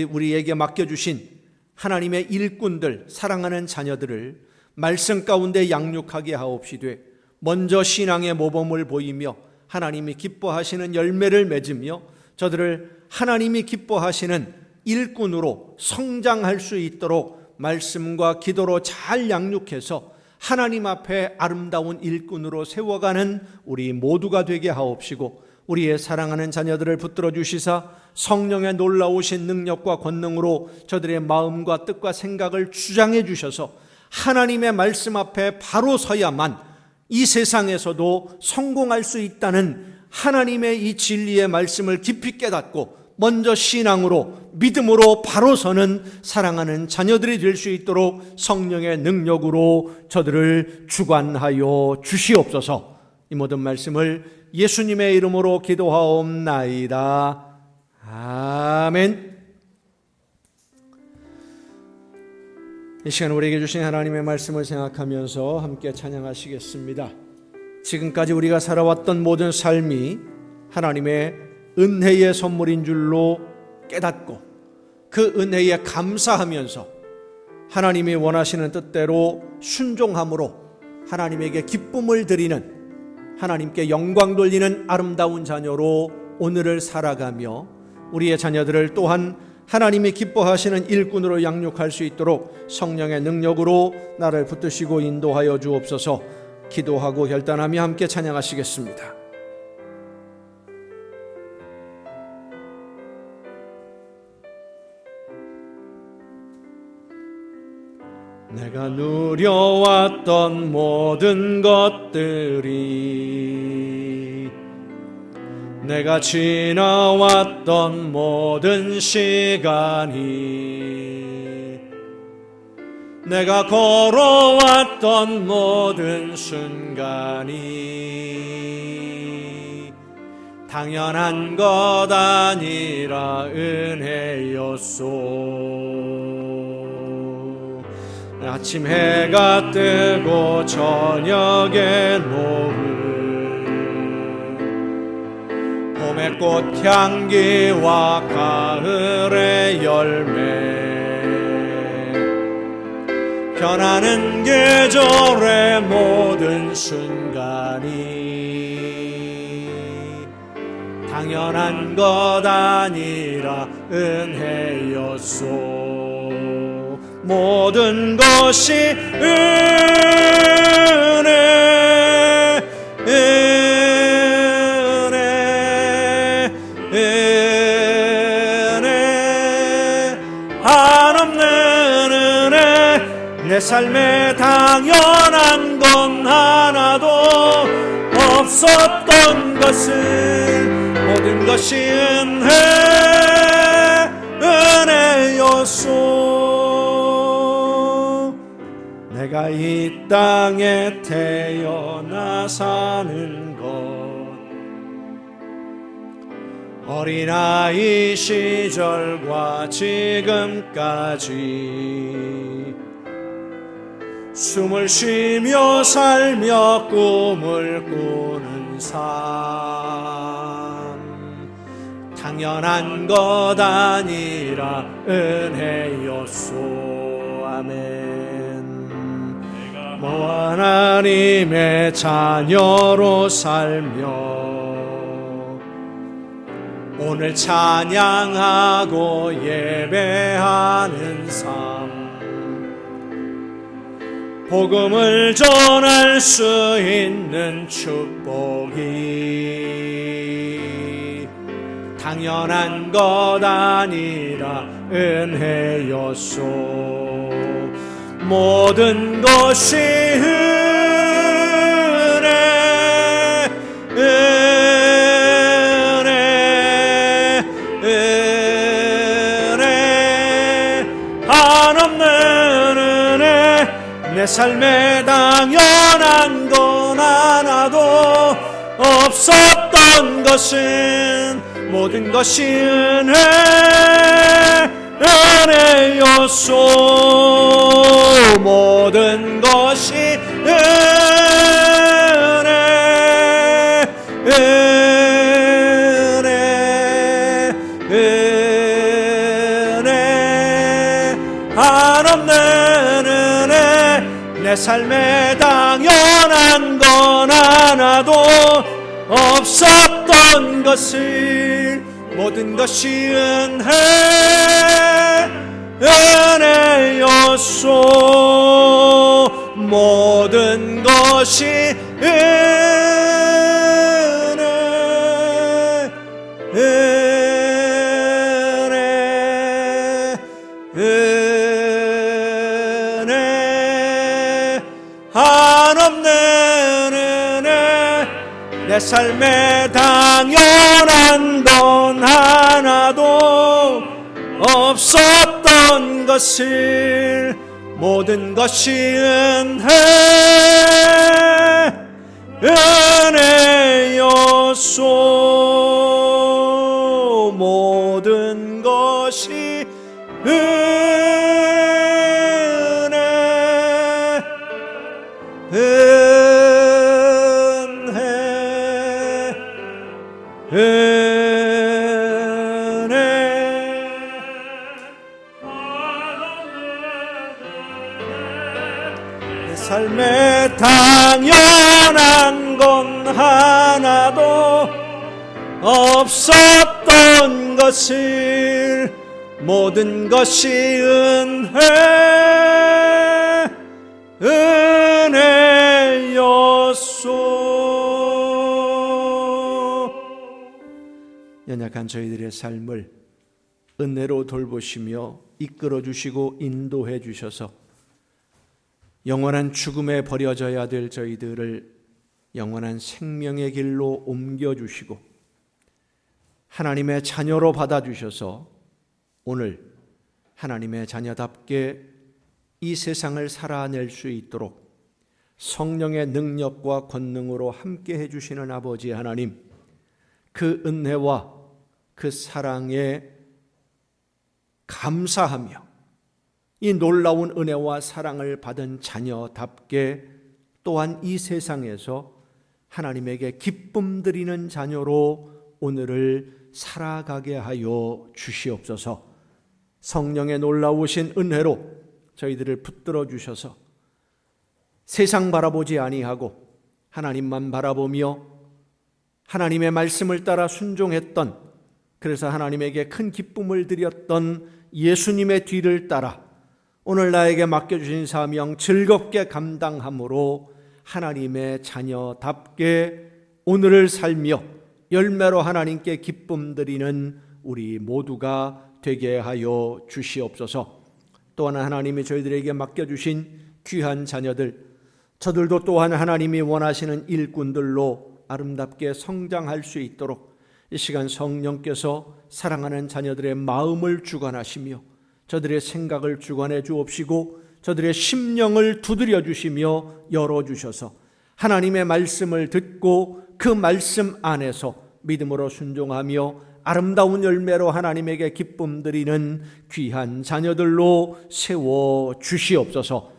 우리에게 맡겨주신 하나님의 일꾼들, 사랑하는 자녀들을 말씀 가운데 양육하게 하옵시되 먼저 신앙의 모범을 보이며 하나님이 기뻐하시는 열매를 맺으며 저들을 하나님이 기뻐하시는 일꾼으로 성장할 수 있도록 말씀과 기도로 잘 양육해서 하나님 앞에 아름다운 일꾼으로 세워가는 우리 모두가 되게 하옵시고 우리의 사랑하는 자녀들을 붙들어 주시사 성령의 놀라우신 능력과 권능으로 저들의 마음과 뜻과 생각을 주장해 주셔서 하나님의 말씀 앞에 바로 서야만 이 세상에서도 성공할 수 있다는 하나님의 이 진리의 말씀을 깊이 깨닫고 먼저 신앙으로 믿음으로 바로 서는 사랑하는 자녀들이 될 수 있도록 성령의 능력으로 저들을 주관하여 주시옵소서. 이 모든 말씀을 예수님의 이름으로 기도하옵나이다. 아멘. 이 시간 우리에게 주신 하나님의 말씀을 생각하면서 함께 찬양하시겠습니다. 지금까지 우리가 살아왔던 모든 삶이 하나님의 은혜의 선물인 줄로 깨닫고 그 은혜에 감사하면서 하나님이 원하시는 뜻대로 순종함으로 하나님에게 기쁨을 드리는, 하나님께 영광 돌리는 아름다운 자녀로 오늘을 살아가며 우리의 자녀들을 또한 하나님이 기뻐하시는 일꾼으로 양육할 수 있도록 성령의 능력으로 나를 붙드시고 인도하여 주옵소서. 기도하고 결단하며 함께 찬양하시겠습니다. 내가 누려왔던 모든 것들이, 내가 지나왔던 모든 시간이 내가 걸어왔던 모든 순간이 당연한 것 아니라 은혜였소. 아침 해가 뜨고 저녁에 노을, 봄의 꽃향기와 가을의 열매, 변하는 계절의 모든 순간이 당연한 것 아니라 은혜였소. 모든 것이 은혜, 은혜, 은혜, 한없는 은혜. 내 삶에 당연한 건 하나도 없었던 것은 모든 것이 은혜였소. 내가 이 땅에 태어나 사는 것, 어린아이 시절과 지금까지 숨을 쉬며 살며 꿈을 꾸는 삶, 당연한 것 아니라 은혜였소. 아멘. 하나님의 자녀로 살며 오늘 찬양하고 예배하는 삶, 복음을 전할 수 있는 축복이 당연한 것 아니라 은혜였소. 모든 것이 은혜, 은혜, 은혜, 한없는 은혜. 내 삶에 당연한 건 하나도 없었던 것은 모든 것이 은혜였소. 모든 것이 은혜, 은혜, 은혜, 한없는 은혜. 내 삶에 당연한 건 하나도 없었던 것을 모든 것이 은혜였소. 모든 것이 은혜, 은혜, 은혜, 한없는 은혜. 내 삶에 당연한 건 하나도 없었던 것을 모든 것이 은혜였소. 모든 것이 은혜, 삶에 당연한 건 하나도 없었던 것을 모든 것이 은혜였소. 연약한 저희들의 삶을 은혜로 돌보시며 이끌어 주시고 인도해 주셔서 영원한 죽음에 버려져야 될 저희들을 영원한 생명의 길로 옮겨주시고 하나님의 자녀로 받아주셔서 오늘 하나님의 자녀답게 이 세상을 살아낼 수 있도록 성령의 능력과 권능으로 함께 해주시는 아버지 하나님, 그 은혜와 그 사랑에 감사하며 이 놀라운 은혜와 사랑을 받은 자녀답게 또한 이 세상에서 하나님에게 기쁨 드리는 자녀로 오늘을 살아가게 하여 주시옵소서. 성령의 놀라우신 은혜로 저희들을 붙들어 주셔서 세상 바라보지 아니하고 하나님만 바라보며 하나님의 말씀을 따라 순종했던, 그래서 하나님에게 큰 기쁨을 드렸던 예수님의 뒤를 따라 오늘 나에게 맡겨주신 사명 즐겁게 감당함으로 하나님의 자녀답게 오늘을 살며 열매로 하나님께 기쁨 드리는 우리 모두가 되게 하여 주시옵소서. 또한 하나님이 저희들에게 맡겨주신 귀한 자녀들, 저들도 또한 하나님이 원하시는 일꾼들로 아름답게 성장할 수 있도록 이 시간 성령께서 사랑하는 자녀들의 마음을 주관하시며 저들의 생각을 주관해 주옵시고 저들의 심령을 두드려 주시며 열어주셔서 하나님의 말씀을 듣고 그 말씀 안에서 믿음으로 순종하며 아름다운 열매로 하나님에게 기쁨 드리는 귀한 자녀들로 세워 주시옵소서.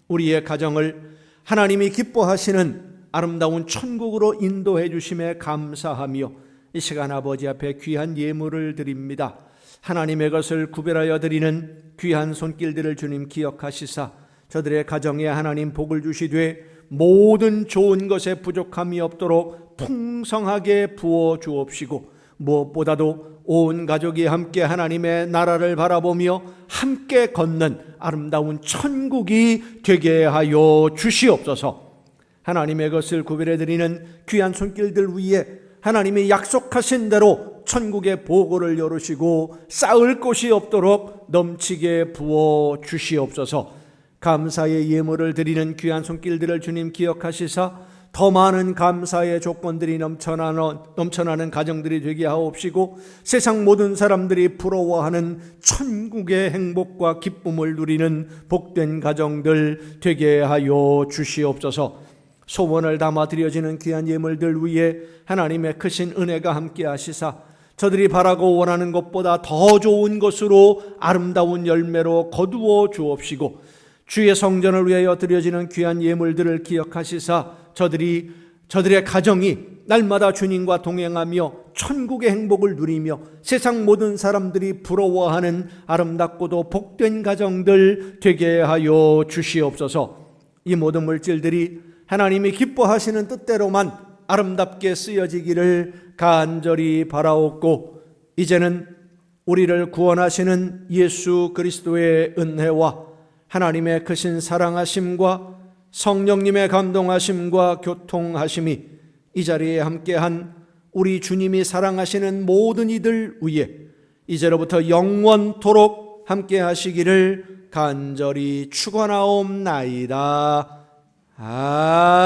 우리의 가정을 하나님이 기뻐하시는 아름다운 천국으로 인도해 주심에 감사하며 이 시간 아버지 앞에 귀한 예물을 드립니다. 하나님의 것을 구별하여 드리는 귀한 손길들을 주님 기억하시사 저들의 가정에 하나님 복을 주시되 모든 좋은 것에 부족함이 없도록 풍성하게 부어 주옵시고 무엇보다도 온 가족이 함께 하나님의 나라를 바라보며 함께 걷는 아름다운 천국이 되게 하여 주시옵소서. 하나님의 것을 구별해 드리는 귀한 손길들 위에 하나님이 약속하신 대로 천국의 보고를 열으시고 쌓을 곳이 없도록 넘치게 부어 주시옵소서. 감사의 예물을 드리는 귀한 손길들을 주님 기억하시사 더 많은 감사의 조건들이 넘쳐나는 가정들이 되게 하옵시고 세상 모든 사람들이 부러워하는 천국의 행복과 기쁨을 누리는 복된 가정들 되게 하여 주시옵소서. 소원을 담아 드려지는 귀한 예물들 위에 하나님의 크신 은혜가 함께 하시사 저들이 바라고 원하는 것보다 더 좋은 것으로 아름다운 열매로 거두어 주옵시고 주의 성전을 위하여 드려지는 귀한 예물들을 기억하시사 저들의 가정이 날마다 주님과 동행하며 천국의 행복을 누리며 세상 모든 사람들이 부러워하는 아름답고도 복된 가정들 되게 하여 주시옵소서. 이 모든 물질들이 하나님이 기뻐하시는 뜻대로만 아름답게 쓰여지기를 간절히 바라옵고 이제는 우리를 구원하시는 예수 그리스도의 은혜와 하나님의 크신 사랑하심과 성령님의 감동하심과 교통하심이 이 자리에 함께한 우리 주님이 사랑하시는 모든 이들 위에 이제로부터 영원토록 함께하시기를 간절히 축원하옵나이다. 아멘.